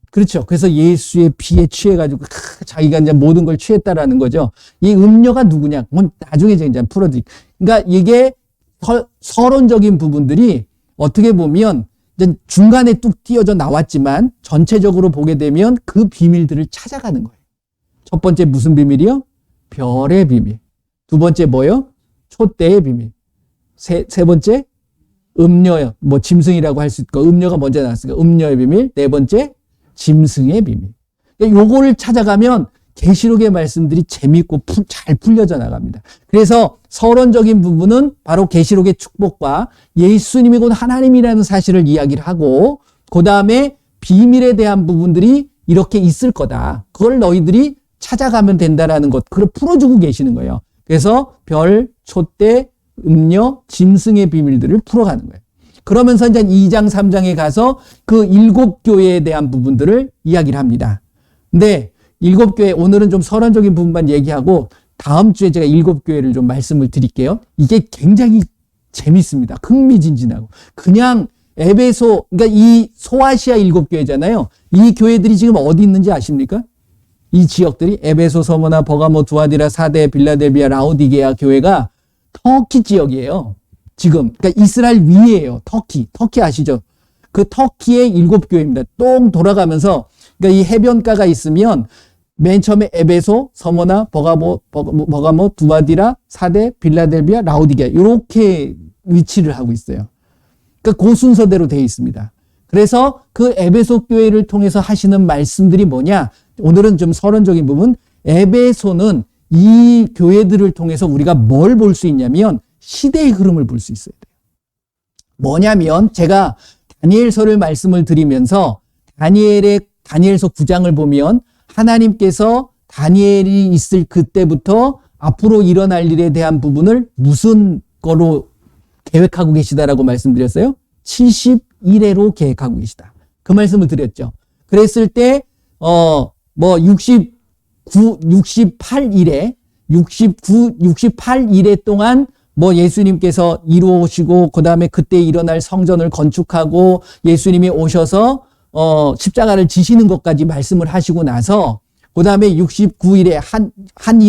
그렇죠. 그래서 예수의 피에 취해가지고 자기가 이제 모든 걸 취했다라는 거죠. 이 음녀가 누구냐? 그건 나중에 이제 풀어드릴게요. 그러니까 이게 서론적인 부분들이 어떻게 보면 이제 중간에 뚝 띄어져 나왔지만 전체적으로 보게 되면 그 비밀들을 찾아가는 거예요. 첫 번째 무슨 비밀이요? 별의 비밀. 두 번째 뭐요? 촛대의 비밀. 세 번째 음녀요. 뭐 짐승이라고 할 수 있고 음녀가 먼저 나왔으니까 음녀의 비밀. 네 번째 짐승의 비밀. 요거를 찾아가면 계시록의 말씀들이 재미있고 잘 풀려져 나갑니다. 그래서 서론적인 부분은 바로 계시록의 축복과 예수님이 곧 하나님이라는 사실을 이야기를 하고 그 다음에 비밀에 대한 부분들이 이렇게 있을 거다. 그걸 너희들이 찾아가면 된다라는 것, 그걸 풀어주고 계시는 거예요. 그래서 별, 촛대, 음녀, 짐승의 비밀들을 풀어가는 거예요. 그러면서 이제 2장, 3장에 가서 그 7교회에 대한 부분들을 이야기를 합니다. 근데 7교회, 오늘은 좀 서론적인 부분만 얘기하고 다음 주에 제가 7교회를 좀 말씀을 드릴게요. 이게 굉장히 재밌습니다. 흥미진진하고. 그냥 에베소, 그러니까 이 소아시아 7교회잖아요. 이 교회들이 지금 어디 있는지 아십니까? 이 지역들이 에베소, 서머나, 버가모, 두아디라, 사데, 빌라델비아, 라오디게아 교회가 터키 지역이에요. 지금. 그러니까 이스라엘 위에요. 터키 아시죠? 그 터키의 7교회입니다. 똥 돌아가면서, 그러니까 이 해변가가 있으면 맨 처음에 에베소, 서머나, 버가모, 두아디라, 사데, 빌라델비아, 라오디게아 이렇게 위치를 하고 있어요. 그러니까 그 순서대로 되어 있습니다. 그래서 그 에베소 교회를 통해서 하시는 말씀들이 뭐냐? 오늘은 좀 서론적인 부분. 에베소는 이 교회들을 통해서 우리가 뭘 볼 수 있냐면 시대의 흐름을 볼 수 있어야 돼요. 뭐냐면 제가 다니엘서를 말씀을 드리면서 다니엘서 9장을 보면 하나님께서 다니엘이 있을 그때부터 앞으로 일어날 일에 대한 부분을 무슨 거로 계획하고 계시다라고 말씀드렸어요? 71회로 계획하고 계시다. 그 말씀을 드렸죠. 그랬을 때 68일에 68일에 동안 뭐 예수님께서 이루어오시고 그다음에 그때 일어날 성전을 건축하고 예수님이 오셔서 십자가를 지시는 것까지 말씀을 하시고 나서 그다음에 69일에 한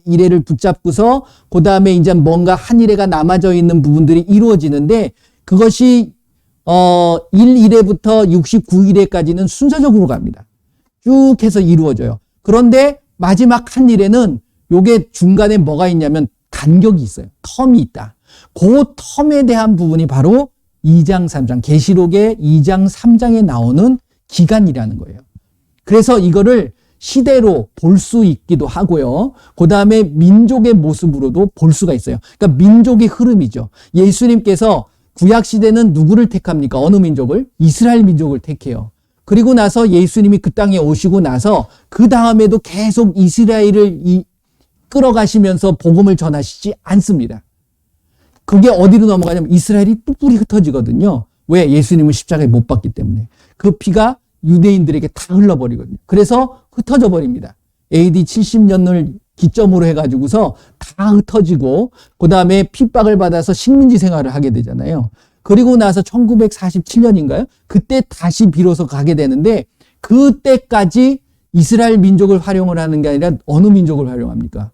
이래를 붙잡고서 그다음에 이제 뭔가 한 이래가 남아져 있는 부분들이 이루어지는데 그것이 1일에부터 69일에까지는 순서적으로 갑니다. 쭉 해서 이루어져요. 그런데 마지막 한 일에는 요게 중간에 뭐가 있냐면 간격이 있어요. 텀이 있다. 그 텀에 대한 부분이 바로 2장, 3장, 계시록의 2장, 3장에 나오는 기간이라는 거예요. 그래서 이거를 시대로 볼 수 있기도 하고요. 그 다음에 민족의 모습으로도 볼 수가 있어요. 그러니까 민족의 흐름이죠. 예수님께서 구약시대는 누구를 택합니까? 어느 민족을? 이스라엘 민족을 택해요. 그리고 나서 예수님이 그 땅에 오시고 나서 그 다음에도 계속 이스라엘을 끌어가시면서 복음을 전하시지 않습니다. 그게 어디로 넘어가냐면 이스라엘이 뿔뿔이 흩어지거든요. 왜? 예수님은 십자가에 못 박기 때문에. 그 피가 유대인들에게 다 흘러버리거든요. 그래서 흩어져 버립니다. AD 70년을 기점으로 해가지고서 다 흩어지고 그 다음에 핍박을 받아서 식민지 생활을 하게 되잖아요. 그리고 나서 1947년인가요? 그때 다시 비로소 가게 되는데 그때까지 이스라엘 민족을 활용을 하는 게 아니라 어느 민족을 활용합니까?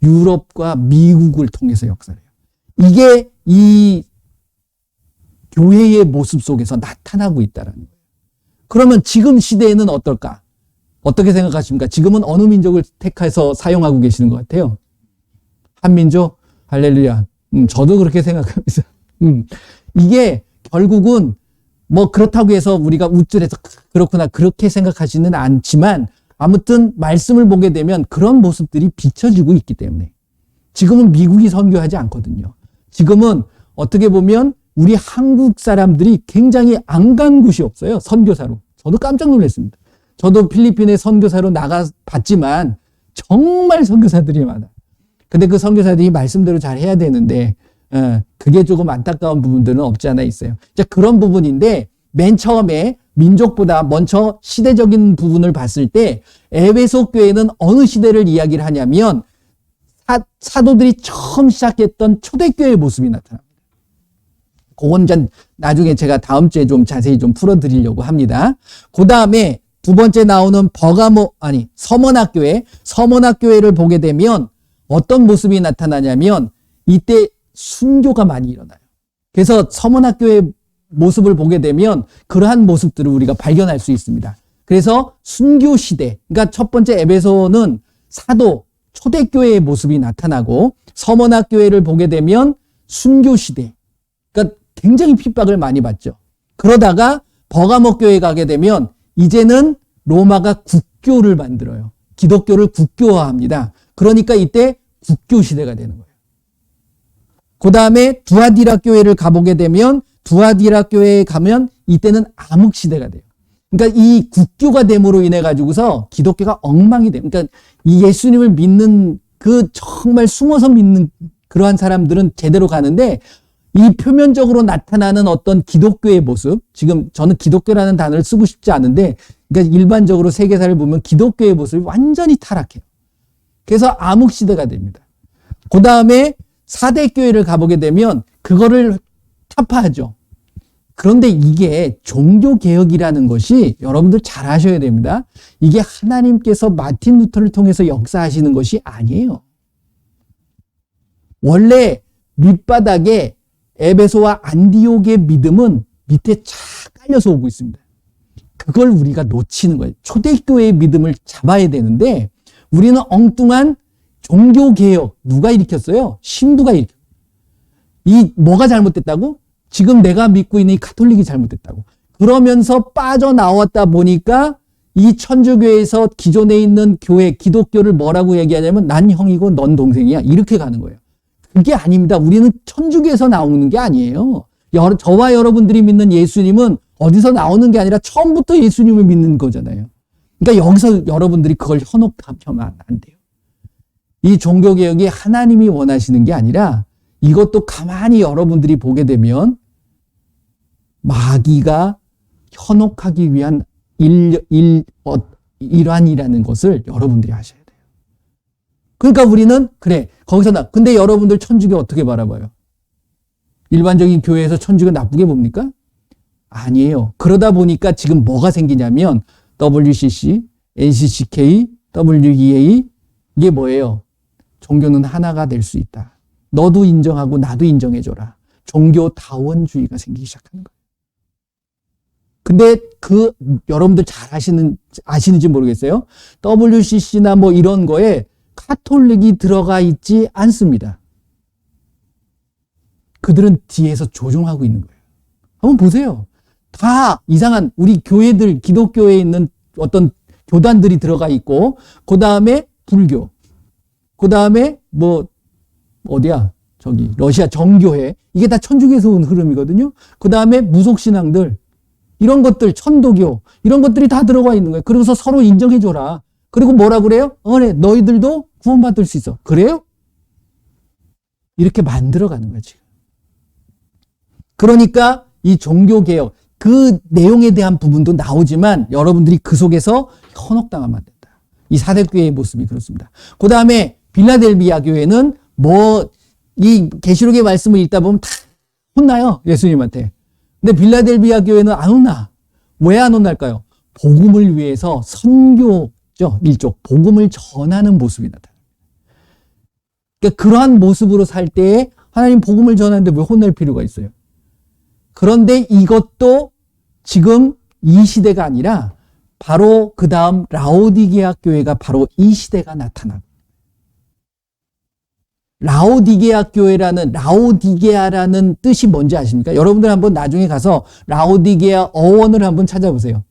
유럽과 미국을 통해서 역사를 해요. 이게 이 교회의 모습 속에서 나타나고 있다는 거예요. 그러면 지금 시대에는 어떨까? 어떻게 생각하십니까? 지금은 어느 민족을 택해서 사용하고 계시는 것 같아요? 한민족? 할렐루야. 저도 그렇게 생각합니다. 이게 결국은 뭐 그렇다고 해서 우리가 우쭐해서 그렇구나 그렇게 생각하지는 않지만 아무튼 말씀을 보게 되면 그런 모습들이 비춰지고 있기 때문에 지금은 미국이 선교하지 않거든요. 지금은 어떻게 보면 우리 한국 사람들이 굉장히 안 간 곳이 없어요. 선교사로. 저도 깜짝 놀랐습니다. 저도 필리핀에 선교사로 나가 봤지만 정말 선교사들이 많아요. 근데 그 선교사들이 말씀대로 잘 해야 되는데 그게 조금 안타까운 부분들은 없지 않아 있어요. 자, 그런 부분인데 맨 처음에 민족보다 먼저 시대적인 부분을 봤을 때 에베소 교회는 어느 시대를 이야기를 하냐면 사도들이 처음 시작했던 초대교회의 모습이 나타납니다. 그건 나중에 제가 다음 주에 좀 자세히 좀 풀어드리려고 합니다. 그 다음에 두 번째 나오는 서머나교회를 보게 되면 어떤 모습이 나타나냐면 이때 순교가 많이 일어나요. 그래서 서머나교회의 모습을 보게 되면 그러한 모습들을 우리가 발견할 수 있습니다. 그래서 순교 시대, 그러니까 첫 번째 에베소는 사도 초대교회의 모습이 나타나고 서머나교회를 보게 되면 순교 시대, 그러니까 굉장히 핍박을 많이 받죠. 그러다가 버가모 교회에 가게 되면 이제는 로마가 국교를 만들어요. 기독교를 국교화합니다. 그러니까 이때 국교 시대가 되는 거예요. 그 다음에 두아디라 교회를 가보게 되면 두아디라 교회에 가면 이때는 암흑 시대가 돼요. 그러니까 이 국교가 됨으로 인해 가지고서 기독교가 엉망이 돼요. 그러니까 이 예수님을 믿는 그 정말 숨어서 믿는 그러한 사람들은 제대로 가는데 이 표면적으로 나타나는 어떤 기독교의 모습, 지금 저는 기독교라는 단어를 쓰고 싶지 않은데, 그러니까 일반적으로 세계사를 보면 기독교의 모습이 완전히 타락해요. 그래서 암흑시대가 됩니다. 그 다음에 사대교회를 가보게 되면 그거를 타파하죠. 그런데 이게 종교개혁이라는 것이 여러분들 잘 아셔야 됩니다. 이게 하나님께서 마틴 루터를 통해서 역사하시는 것이 아니에요. 원래 밑바닥에 에베소와 안디옥의 믿음은 밑에 쫙 깔려서 오고 있습니다. 그걸 우리가 놓치는 거예요. 초대교회의 믿음을 잡아야 되는데 우리는 엉뚱한 종교개혁, 누가 일으켰어요? 신부가 일으켰어요. 뭐가 잘못됐다고? 지금 내가 믿고 있는 이 가톨릭이 잘못됐다고. 그러면서 빠져나왔다 보니까 이 천주교에서 기존에 있는 교회, 기독교를 뭐라고 얘기하냐면 난 형이고 넌 동생이야. 이렇게 가는 거예요. 그게 아닙니다. 우리는 천주교에서 나오는 게 아니에요. 저와 여러분들이 믿는 예수님은 어디서 나오는 게 아니라 처음부터 예수님을 믿는 거잖아요. 그러니까 여기서 여러분들이 그걸 현혹하면 안 돼요. 이 종교개혁이 하나님이 원하시는 게 아니라 이것도 가만히 여러분들이 보게 되면 마귀가 현혹하기 위한 일환이라는 것을 여러분들이 아셔야 돼요. 그러니까 우리는 근데 여러분들 천주교 어떻게 바라봐요? 일반적인 교회에서 천주교 나쁘게 봅니까? 아니에요. 그러다 보니까 지금 뭐가 생기냐면 WCC, NCCK, WEA 이게 뭐예요? 종교는 하나가 될 수 있다. 너도 인정하고 나도 인정해줘라. 종교 다원주의가 생기기 시작하는 거예요. 근데 여러분들 잘 아시는지 모르겠어요. WCC나 뭐 이런 거에 카톨릭이 들어가 있지 않습니다. 그들은 뒤에서 조종하고 있는 거예요. 한번 보세요. 다 이상한 우리 교회들, 기독교에 있는 어떤 교단들이 들어가 있고, 그 다음에 불교, 그 다음에 러시아 정교회, 이게 다 천주교에서 온 흐름이거든요. 그 다음에 무속신앙들, 이런 것들, 천도교, 이런 것들이 다 들어가 있는 거예요. 그러고서 서로 인정해줘라. 그리고 뭐라 그래요? 그래, 너희들도 구원받을 수 있어. 그래요? 이렇게 만들어가는 거지. 그러니까 이 종교개혁, 그 내용에 대한 부분도 나오지만 여러분들이 그 속에서 현혹당하면 안 된다. 이 사대교회의 모습이 그렇습니다. 그 다음에 빌라델비아 교회는 이 계시록의 말씀을 읽다 보면 다 혼나요. 예수님한테. 근데 빌라델비아 교회는 안 혼나. 왜 안 혼날까요? 복음을 위해서 선교죠. 일종 복음을 전하는 모습이 나타납니다. 그러니까 그러한 모습으로 살 때에 하나님 복음을 전하는데 왜 혼날 필요가 있어요? 그런데 이것도 지금 이 시대가 아니라 바로 그 다음 라오디게아 교회가 바로 이 시대가 나타나고, 라오디게아라는 뜻이 뭔지 아십니까? 여러분들 한번 나중에 가서 라오디게아 어원을 한번 찾아보세요.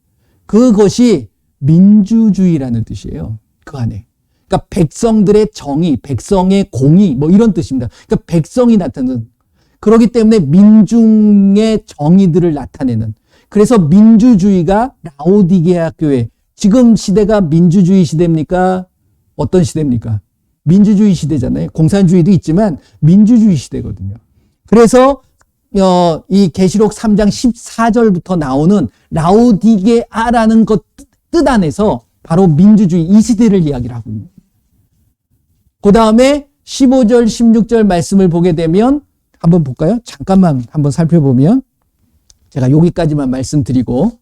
그것이 민주주의라는 뜻이에요. 그 안에. 그러니까 백성들의 정의, 백성의 공의 뭐 이런 뜻입니다. 그러니까 백성이 나타나는, 그렇기 때문에 민중의 정의들을 나타내는, 그래서 민주주의가 라오디게아 교회. 지금 시대가 민주주의 시대입니까? 어떤 시대입니까? 민주주의 시대잖아요. 공산주의도 있지만 민주주의 시대거든요. 그래서 이 계시록 3장 14절부터 나오는 라오디게아라는 것 뜻 안에서 바로 민주주의 이 시대를 이야기를 하고 있는 거예요. 그 다음에 15절 16절 말씀을 보게 되면 한번 볼까요? 잠깐만 한번 살펴보면 제가 여기까지만 말씀드리고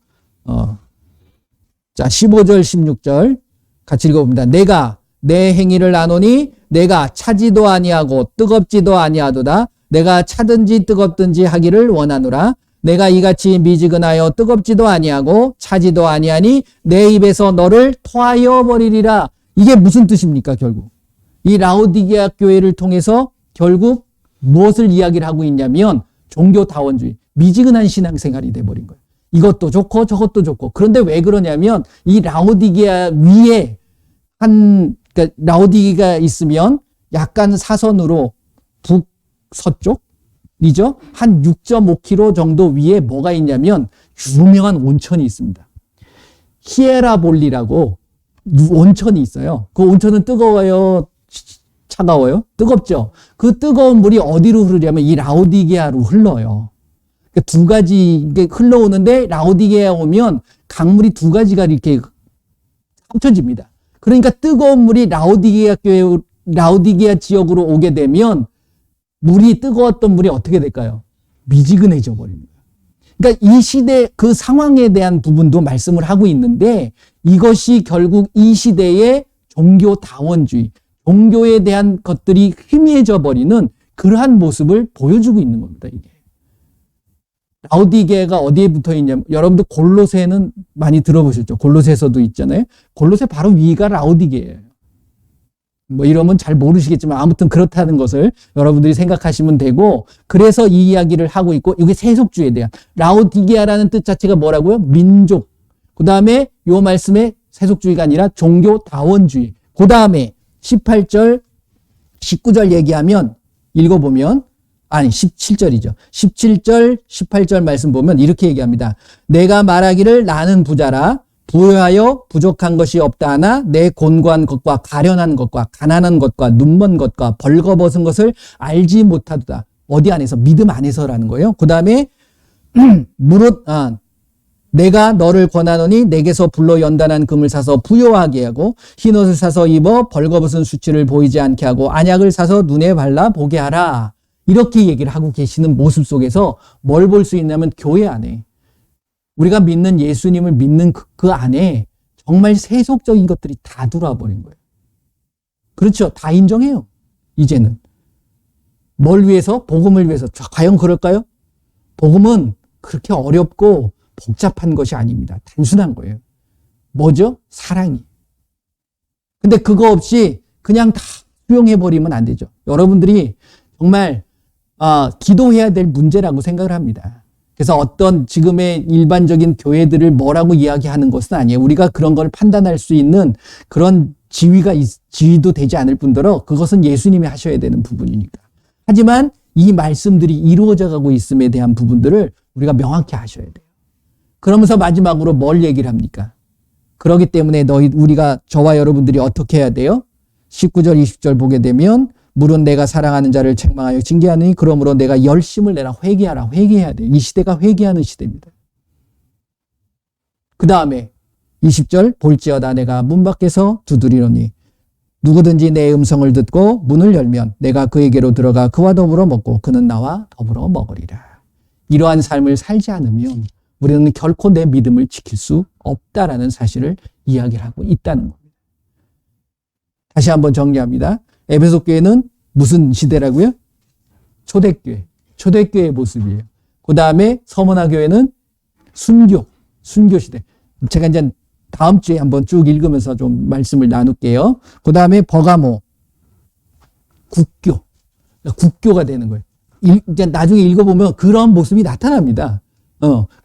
자 15절 16절 같이 읽어봅니다. 내가 내 행위를 아노니 내가 차지도 아니하고 뜨겁지도 아니하도다. 내가 차든지 뜨겁든지 하기를 원하노라. 내가 이같이 미지근하여 뜨겁지도 아니하고 차지도 아니하니 내 입에서 너를 토하여 버리리라. 이게 무슨 뜻입니까? 결국 이 라오디게아 교회를 통해서 결국 무엇을 이야기를 하고 있냐면 종교다원주의, 미지근한 신앙생활이 돼버린 거예요. 이것도 좋고 저것도 좋고. 그런데 왜 그러냐면 이 라오디게아 위에 그러니까 라오디게가 있으면 약간 사선으로 북서쪽이죠. 한 6.5km 정도 위에 뭐가 있냐면 유명한 온천이 있습니다. 히에라볼리라고 온천이 있어요. 그 온천은 뜨거워요? 차가워요? 뜨겁죠. 그 뜨거운 물이 어디로 흐르냐면 이 라오디게아로 흘러요. 그러니까 두 가지 흘러오는데 라오디게아 오면 강물이 두 가지가 이렇게 합쳐집니다. 그러니까 뜨거운 물이 라오디게아 지역으로 오게 되면 물이 뜨거웠던 물이 어떻게 될까요? 미지근해져 버립니다. 그러니까 이 시대 그 상황에 대한 부분도 말씀을 하고 있는데 이것이 결국 이 시대의 종교다원주의, 종교에 대한 것들이 희미해져 버리는 그러한 모습을 보여주고 있는 겁니다. 이게. 라오디게아가 어디에 붙어 있냐면 여러분들 골로새는 많이 들어보셨죠? 골로새서도 있잖아요. 골로새 바로 위가 라오디게아예요. 뭐 이러면 잘 모르시겠지만 아무튼 그렇다는 것을 여러분들이 생각하시면 되고 그래서 이 이야기를 하고 있고 이게 세속주의에 대한 라오디게아라는 뜻 자체가 뭐라고요? 민족. 그 다음에 요 말씀에 세속주의가 아니라 종교다원주의. 그 다음에 18절 19절 얘기하면 읽어보면 아니 17절이죠. 17절 18절 말씀 보면 이렇게 얘기합니다. 내가 말하기를 나는 부자라 부유하여 부족한 것이 없다 하나 내 곤고한 것과 가련한 것과 가난한 것과 눈먼 것과 벌거벗은 것을 알지 못하도다. 어디 안에서? 믿음 안에서라는 거예요. 그 다음에 무릇 내가 너를 권하노니 내게서 불로 연단한 금을 사서 부요하게 하고 흰옷을 사서 입어 벌거벗은 수치를 보이지 않게 하고 안약을 사서 눈에 발라 보게 하라. 이렇게 얘기를 하고 계시는 모습 속에서 뭘 볼 수 있냐면 교회 안에 우리가 믿는 예수님을 믿는 그 안에 정말 세속적인 것들이 다 들어와 버린 거예요. 그렇죠. 다 인정해요. 이제는. 뭘 위해서? 복음을 위해서. 과연 그럴까요? 복음은 그렇게 어렵고 복잡한 것이 아닙니다. 단순한 거예요. 뭐죠? 사랑이. 근데 그거 없이 그냥 다 수용해버리면 안 되죠. 여러분들이 정말 기도해야 될 문제라고 생각을 합니다. 그래서 어떤 지금의 일반적인 교회들을 뭐라고 이야기하는 것은 아니에요. 우리가 그런 걸 판단할 수 있는 그런 지위도 되지 않을 뿐더러 그것은 예수님이 하셔야 되는 부분이니까. 하지만 이 말씀들이 이루어져 가고 있음에 대한 부분들을 우리가 명확히 하셔야 돼요. 그러면서 마지막으로 뭘 얘기를 합니까? 그렇기 때문에 우리가 저와 여러분들이 어떻게 해야 돼요? 19절 20절 보게 되면 물은 내가 사랑하는 자를 책망하여 징계하느니 그러므로 내가 열심을 내라. 회개하라. 회개해야 돼요. 이 시대가 회개하는 시대입니다. 그 다음에 20절 볼지어다 내가 문 밖에서 두드리노니 누구든지 내 음성을 듣고 문을 열면 내가 그에게로 들어가 그와 더불어 먹고 그는 나와 더불어 먹으리라. 이러한 삶을 살지 않으면 우리는 결코 내 믿음을 지킬 수 없다라는 사실을 이야기를 하고 있다는 겁니다. 다시 한번 정리합니다. 에베소 교회는 무슨 시대라고요? 초대교회. 초대교회의 모습이에요. 그 다음에 서머나 교회는 순교 시대. 제가 이제 다음 주에 한번 쭉 읽으면서 좀 말씀을 나눌게요. 그 다음에 버가모. 국교가 되는 거예요. 이제 나중에 읽어보면 그런 모습이 나타납니다.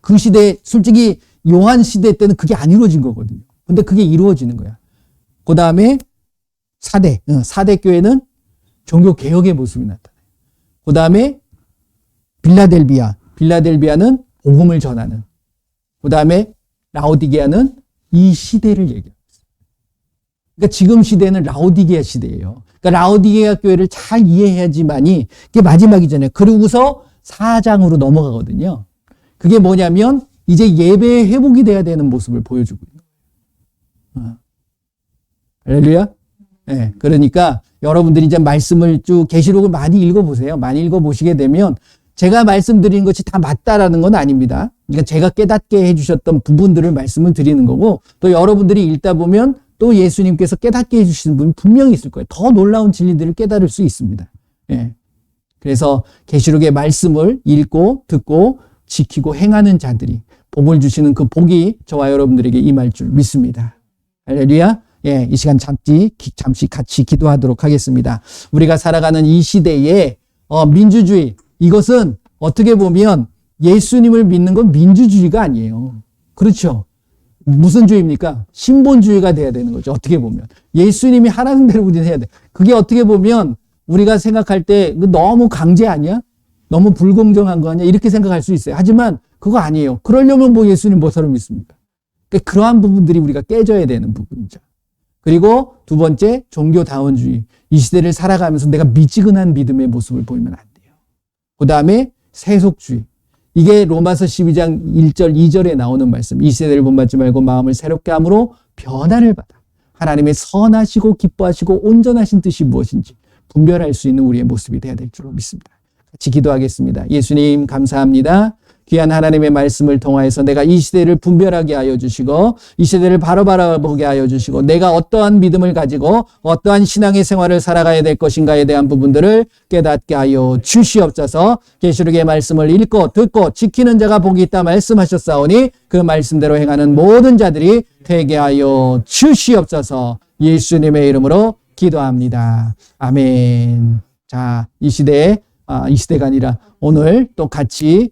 그 시대, 솔직히 요한 시대 때는 그게 안 이루어진 거거든요. 근데 그게 이루어지는 거야. 그 다음에 사대 교회는 종교 개혁의 모습이 나타나요. 그 다음에 빌라델비아는 복음을 전하는. 그 다음에 라오디게아는 이 시대를 얘기하고 있어요. 그러니까 지금 시대는 라오디게아 시대예요. 그러니까 라오디게아 교회를 잘 이해해야지만이 그게 마지막이잖아요. 그러고서 4장으로 넘어가거든요. 그게 뭐냐면 이제 예배의 회복이 돼야 되는 모습을 보여주고 있는 거예요. 할렐루야. 네, 그러니까 여러분들이 이제 말씀을 쭉 계시록을 많이 읽어보세요. 많이 읽어보시게 되면 제가 말씀드린 것이 다 맞다라는 건 아닙니다. 그러니까 제가 깨닫게 해주셨던 부분들을 말씀을 드리는 거고, 또 여러분들이 읽다 보면 또 예수님께서 깨닫게 해주시는 분이 분명히 있을 거예요. 더 놀라운 진리들을 깨달을 수 있습니다. 예. 그래서 계시록의 말씀을 읽고 듣고 지키고 행하는 자들이 복을 주시는 그 복이 저와 여러분들에게 임할 줄 믿습니다. 할렐루야. 예, 이 시간 잠시 같이 기도하도록 하겠습니다. 우리가 살아가는 이 시대에 민주주의, 이것은 어떻게 보면 예수님을 믿는 건 민주주의가 아니에요. 그렇죠? 무슨 주의입니까? 신본주의가 돼야 되는 거죠. 어떻게 보면 예수님이 하라는 대로 우리는 해야 돼. 그게 어떻게 보면 우리가 생각할 때 너무 강제 아니야? 너무 불공정한 거 아니야? 이렇게 생각할 수 있어요. 하지만 그거 아니에요. 그러려면 뭐 예수님 뭐사로 믿습니까? 그러니까 그러한 부분들이 우리가 깨져야 되는 부분이죠. 그리고 두 번째, 종교다원주의. 이 시대를 살아가면서 내가 미지근한 믿음의 모습을 보이면 안 돼요. 그 다음에 세속주의. 이게 로마서 12장 1절 2절에 나오는 말씀. 이 시대를 본받지 말고 마음을 새롭게 함으로 변화를 받아 하나님의 선하시고 기뻐하시고 온전하신 뜻이 무엇인지 분별할 수 있는 우리의 모습이 되어야 될 줄로 믿습니다. 같이 기도하겠습니다. 예수님 감사합니다. 귀한 하나님의 말씀을 통하여서 내가 이 시대를 분별하게 하여 주시고 이 시대를 바로 바라보게 하여 주시고 내가 어떠한 믿음을 가지고 어떠한 신앙의 생활을 살아가야 될 것인가에 대한 부분들을 깨닫게 하여 주시옵소서. 계시록의 말씀을 읽고 듣고 지키는 자가 복이 있다 말씀하셨사오니 그 말씀대로 행하는 모든 자들이 되게 하여 주시옵소서. 예수님의 이름으로 기도합니다. 아멘. 자, 이 시대가 아니라 오늘 또 같이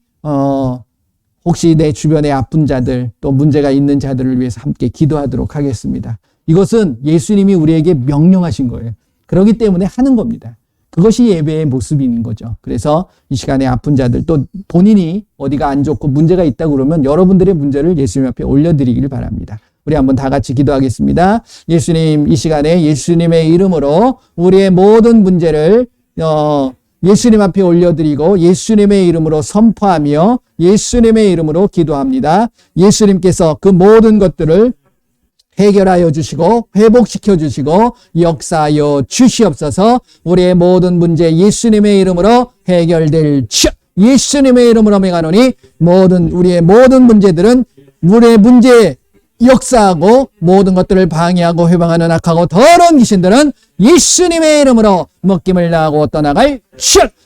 혹시 내 주변에 아픈 자들 또 문제가 있는 자들을 위해서 함께 기도하도록 하겠습니다. 이것은 예수님이 우리에게 명령하신 거예요. 그렇기 때문에 하는 겁니다. 그것이 예배의 모습인 거죠. 그래서 이 시간에 아픈 자들 또 본인이 어디가 안 좋고 문제가 있다고 그러면 여러분들의 문제를 예수님 앞에 올려드리길 바랍니다. 우리 한번 다 같이 기도하겠습니다. 예수님, 이 시간에 예수님의 이름으로 우리의 모든 문제를 예수님 앞에 올려드리고 예수님의 이름으로 선포하며 예수님의 이름으로 기도합니다. 예수님께서 그 모든 것들을 해결하여 주시고 회복시켜 주시고 역사하여 주시옵소서. 우리의 모든 문제 예수님의 이름으로 해결될 예수님의 이름으로 명하노니 우리의 모든 문제들은 우리의 문제에 역사하고 모든 것들을 방해하고 회방하는 악하고 더러운 귀신들은 예수님의 이름으로 먹김을 나하고 떠나갈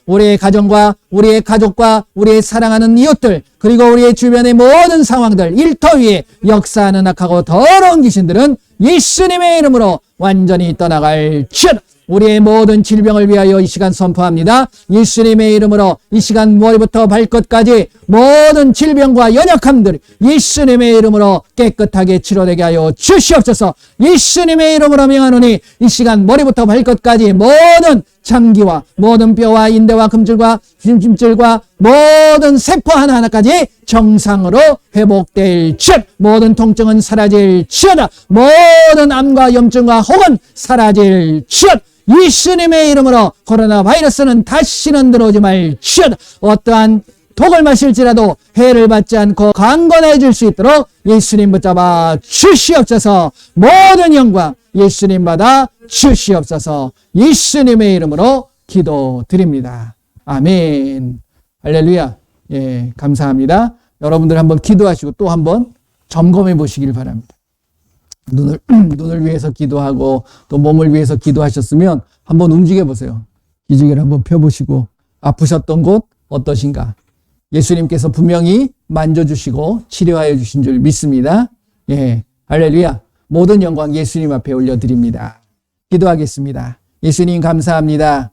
우리의 가정과 우리의 가족과 우리의 사랑하는 이웃들 그리고 우리의 주변의 모든 상황들 일터 위에 역사하는 악하고 더러운 귀신들은 예수님의 이름으로 완전히 떠나갈 우리의 모든 질병을 위하여 이 시간 선포합니다. 예수님의 이름으로 이 시간 머리부터 발끝까지 모든 질병과 연약함들 예수님의 이름으로 깨끗하게 치료되게 하여 주시옵소서. 예수님의 이름으로 명하노니 이 시간 머리부터 발끝까지 모든 장기와 모든 뼈와 인대와 금줄과 심줄과 모든 세포 하나하나까지 정상으로 회복될 모든 통증은 사라질 모든 암과 염증과 혹은 사라질 예수님의 이름으로 코로나 바이러스는 다시는 들어오지 말 어떠한 독을 마실지라도 해를 받지 않고 강건해질 수 있도록 예수님 붙잡아 주시옵소서. 모든 영광 예수님 받아 주시옵소서. 예수님의 이름으로 기도드립니다. 아멘. 할렐루야. 예, 감사합니다. 여러분들 한번 기도하시고 또 한번 점검해 보시길 바랍니다. 눈을 위해서 기도하고 또 몸을 위해서 기도하셨으면 한번 움직여 보세요. 기지개를 한번 펴보시고 아프셨던 곳 어떠신가? 예수님께서 분명히 만져주시고 치료하여 주신 줄 믿습니다. 예, 할렐루야. 모든 영광 예수님 앞에 올려드립니다. 기도하겠습니다. 예수님 감사합니다.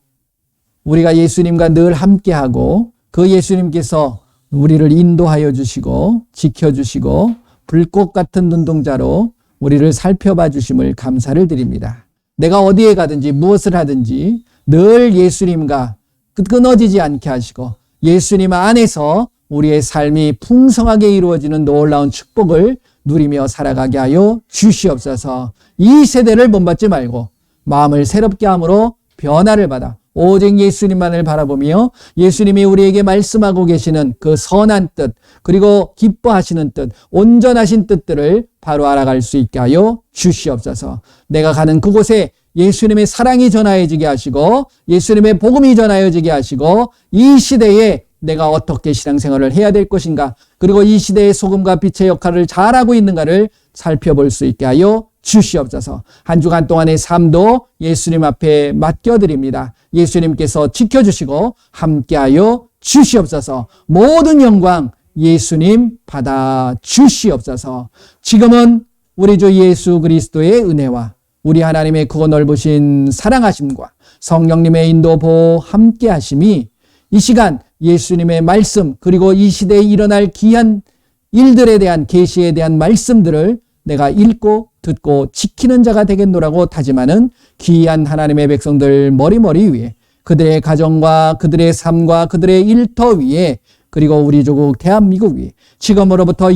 우리가 예수님과 늘 함께하고 그 예수님께서 우리를 인도하여 주시고 지켜주시고 불꽃 같은 눈동자로 우리를 살펴봐 주심을 감사를 드립니다. 내가 어디에 가든지 무엇을 하든지 늘 예수님과 끊어지지 않게 하시고 예수님 안에서 우리의 삶이 풍성하게 이루어지는 놀라운 축복을 누리며 살아가게 하여 주시옵소서. 이 세대를 본받지 말고 마음을 새롭게 함으로 변화를 받아 오직 예수님만을 바라보며 예수님이 우리에게 말씀하고 계시는 그 선한 뜻, 그리고 기뻐하시는 뜻, 온전하신 뜻들을 바로 알아갈 수 있게 하여 주시옵소서. 내가 가는 그곳에 예수님의 사랑이 전하여지게 하시고 예수님의 복음이 전하여지게 하시고 이 시대에 내가 어떻게 신앙생활을 해야 될 것인가, 그리고 이 시대의 소금과 빛의 역할을 잘하고 있는가를 살펴볼 수 있게 하여 주시옵소서. 한 주간 동안의 삶도 예수님 앞에 맡겨드립니다. 예수님께서 지켜주시고 함께하여 주시옵소서. 모든 영광 예수님 받아 주시옵소서. 지금은 우리 주 예수 그리스도의 은혜와 우리 하나님의 크고 넓으신 사랑하심과 성령님의 인도 보호 함께하심이 이 시간 예수님의 말씀, 그리고 이 시대에 일어날 귀한 일들에 대한 계시에 대한 말씀들을 내가 읽고 듣고 지키는 자가 되겠노라고 다짐하는 귀한 하나님의 백성들 머리머리 위에, 그들의 가정과 그들의 삶과 그들의 일터 위에, 그리고 우리 조국 대한민국 위에 지금으로부터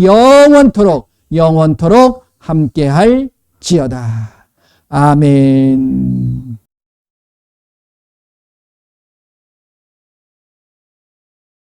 영원토록 함께할지어다. 아멘.